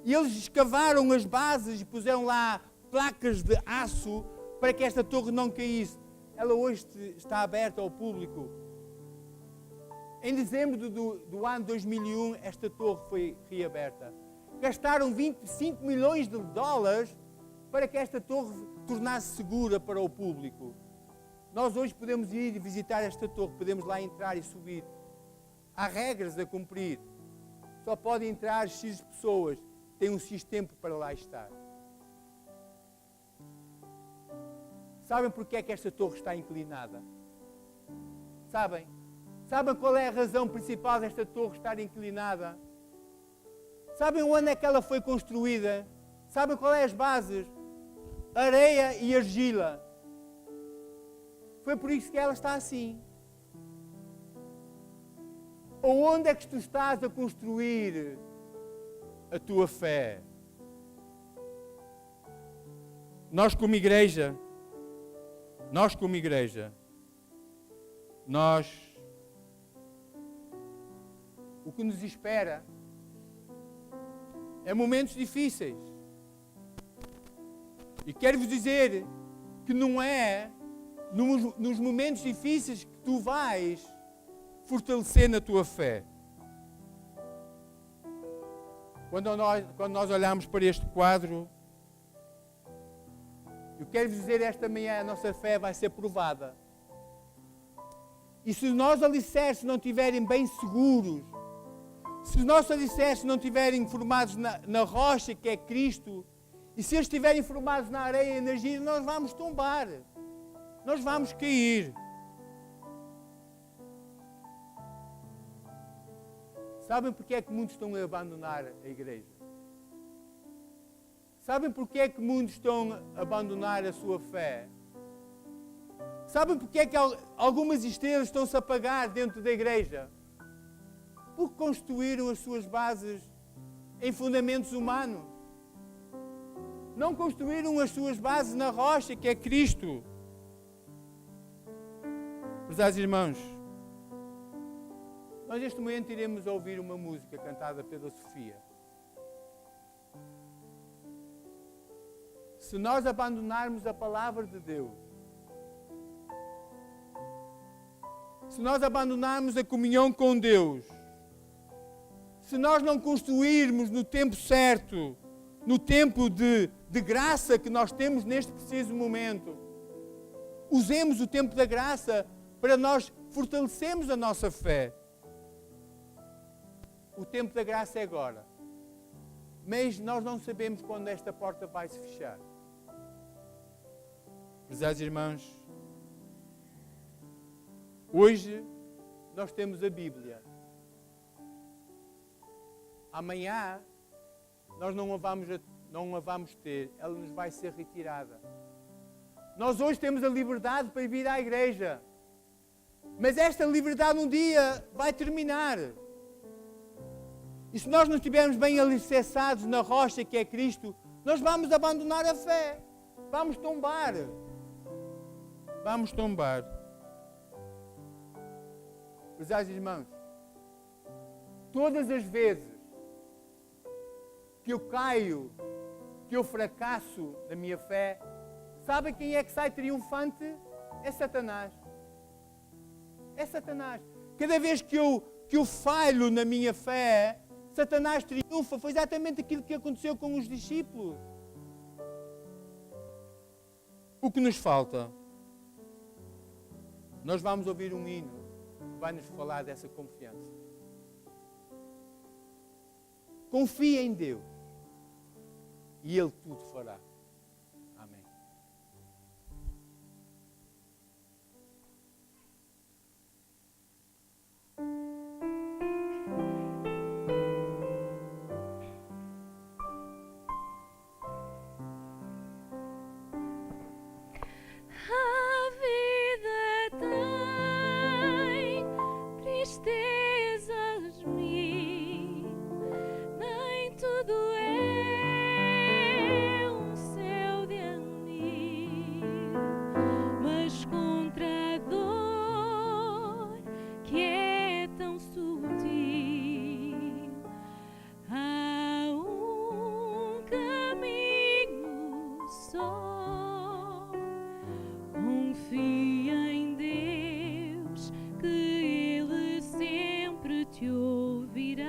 E eles escavaram as bases e puseram lá placas de aço para que esta torre não caísse. Ela hoje está aberta ao público. Em dezembro do ano 2001, esta torre foi reaberta. Gastaram 25 milhões de dólares para que esta torre tornasse segura para o público. Nós hoje podemos ir visitar esta torre, podemos lá entrar e subir. Há regras a cumprir. Só podem entrar X pessoas. Tem um X tempo para lá estar. Sabem porque é que esta torre está inclinada? Sabem? Sabem qual é a razão principal desta torre estar inclinada? Sabem onde é que ela foi construída? Sabem qual é as bases? Areia e argila. Foi por isso que ela está assim. Onde é que tu estás a construir a tua fé? Nós como igreja, o que nos espera é momentos difíceis. E quero-vos dizer que não é nos momentos difíceis que tu vais fortalecer na tua fé. Quando nós olhamos para este quadro, eu quero-vos dizer, esta manhã a nossa fé vai ser provada. E se os nossos alicerces não estiverem bem seguros, se os nossos alicerces não estiverem formados na rocha que é Cristo, e se eles estiverem formados na areia e energia, nós vamos tombar. Nós vamos cair. Sabem porque é que muitos estão a abandonar a igreja? Sabem porque é que muitos estão a abandonar a sua fé? Sabem porque é que algumas estrelas estão-se a apagar dentro da igreja? Porque construíram as suas bases em fundamentos humanos. Não construíram as suas bases na rocha que é Cristo. Prezados irmãos, nós neste momento iremos ouvir uma música cantada pela Sofia. Se nós abandonarmos a palavra de Deus, se nós abandonarmos a comunhão com Deus, se nós não construirmos no tempo certo, no tempo de graça que nós temos neste preciso momento, usemos o tempo da graça para nós fortalecermos a nossa fé. O tempo da graça é agora. Mas nós não sabemos quando esta porta vai se fechar. Prezados irmãos, hoje nós temos a Bíblia. Amanhã nós não a vamos ter, ela nos vai ser retirada. Nós hoje temos a liberdade para vir à igreja, mas esta liberdade um dia vai terminar. E se nós não estivermos bem alicerçados na rocha que é Cristo, nós vamos abandonar a fé. Vamos tombar. Vamos tombar. Prezados irmãos, todas as vezes que eu caio, que eu fracasso na minha fé, sabem quem é que sai triunfante? É Satanás. É Satanás. Cada vez que eu falho na minha fé, Satanás triunfa. Foi exatamente aquilo que aconteceu com os discípulos. O que nos falta? Nós vamos ouvir um hino que vai nos falar dessa confiança. Confia em Deus e Ele tudo fará. Amém. A vida tem tristezas mil, nem tudo é um céu de anil, mas contra a dor que é tão sutil, há um caminho só. Confia em Deus, que Ele sempre te ouvirá.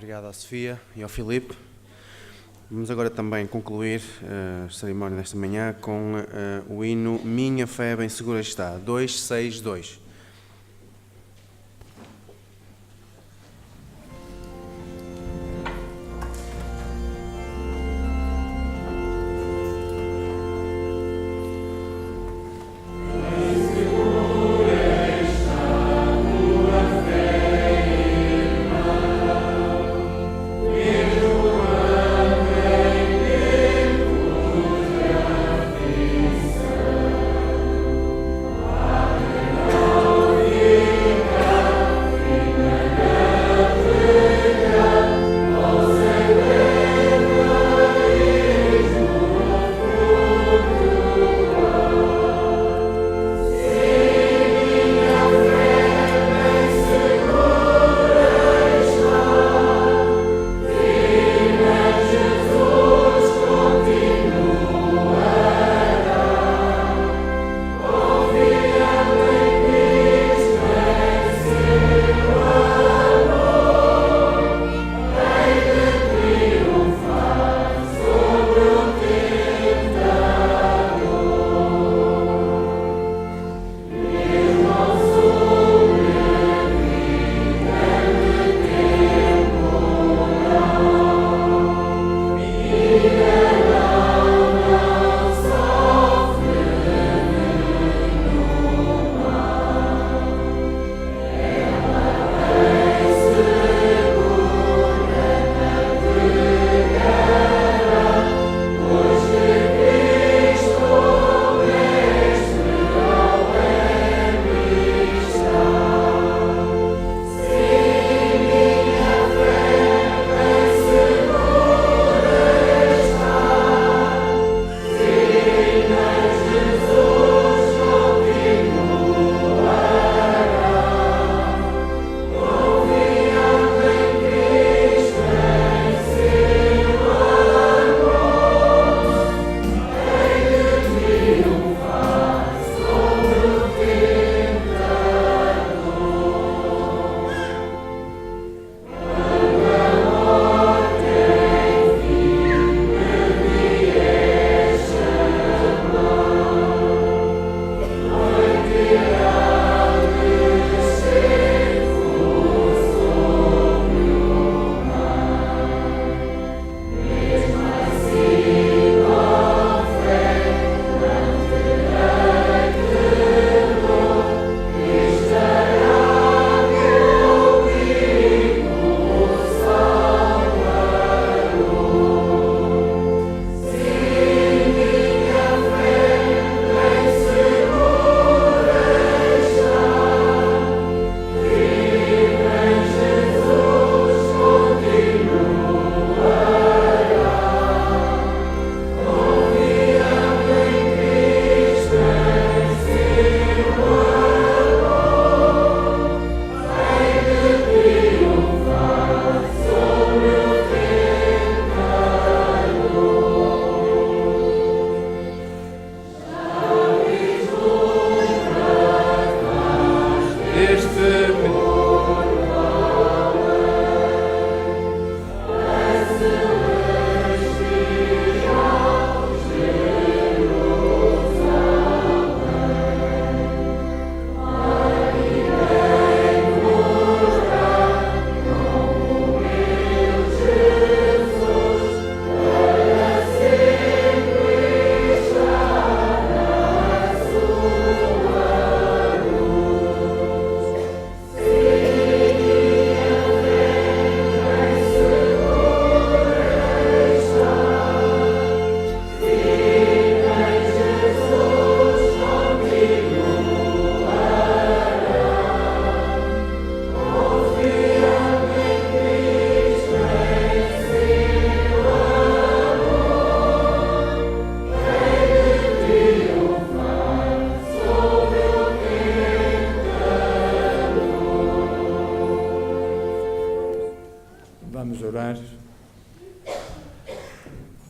Obrigado à Sofia e ao Filipe. Vamos agora também concluir a cerimónia desta manhã com o hino Minha Fé Bem Segura Está, 262.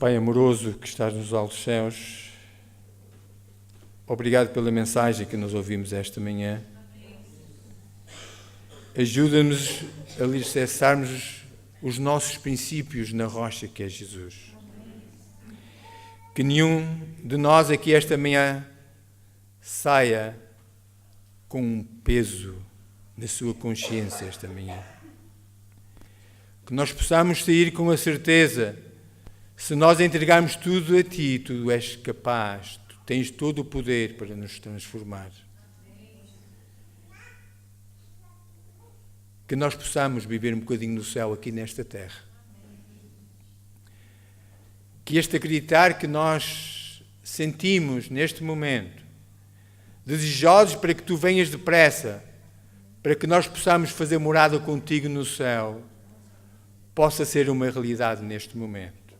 Pai amoroso que estás nos altos céus, obrigado pela mensagem que nos ouvimos esta manhã. Ajuda-nos a alicerçarmos os nossos princípios na rocha que é Jesus. Que nenhum de nós aqui esta manhã saia com um peso na sua consciência esta manhã. Que nós possamos sair com a certeza, se nós entregarmos tudo a Ti, Tu és capaz, Tu tens todo o poder para nos transformar. Que nós possamos viver um bocadinho no céu aqui nesta terra. Que este acreditar que nós sentimos neste momento, desejosos para que Tu venhas depressa, para que nós possamos fazer morada contigo no céu, possa ser uma realidade neste momento.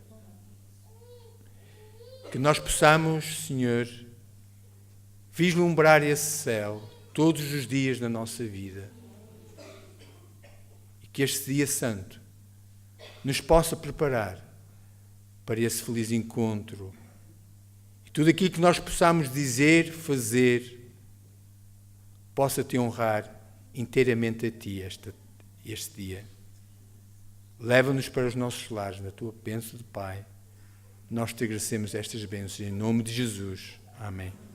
Que nós possamos, Senhor, vislumbrar esse céu todos os dias na nossa vida. E que este dia santo nos possa preparar para esse feliz encontro. E tudo aquilo que nós possamos dizer, fazer, possa Te honrar inteiramente a Ti este dia. Leva-nos para os nossos lares, na Tua bênção de Pai. Nós Te agradecemos estas bênçãos em nome de Jesus. Amém.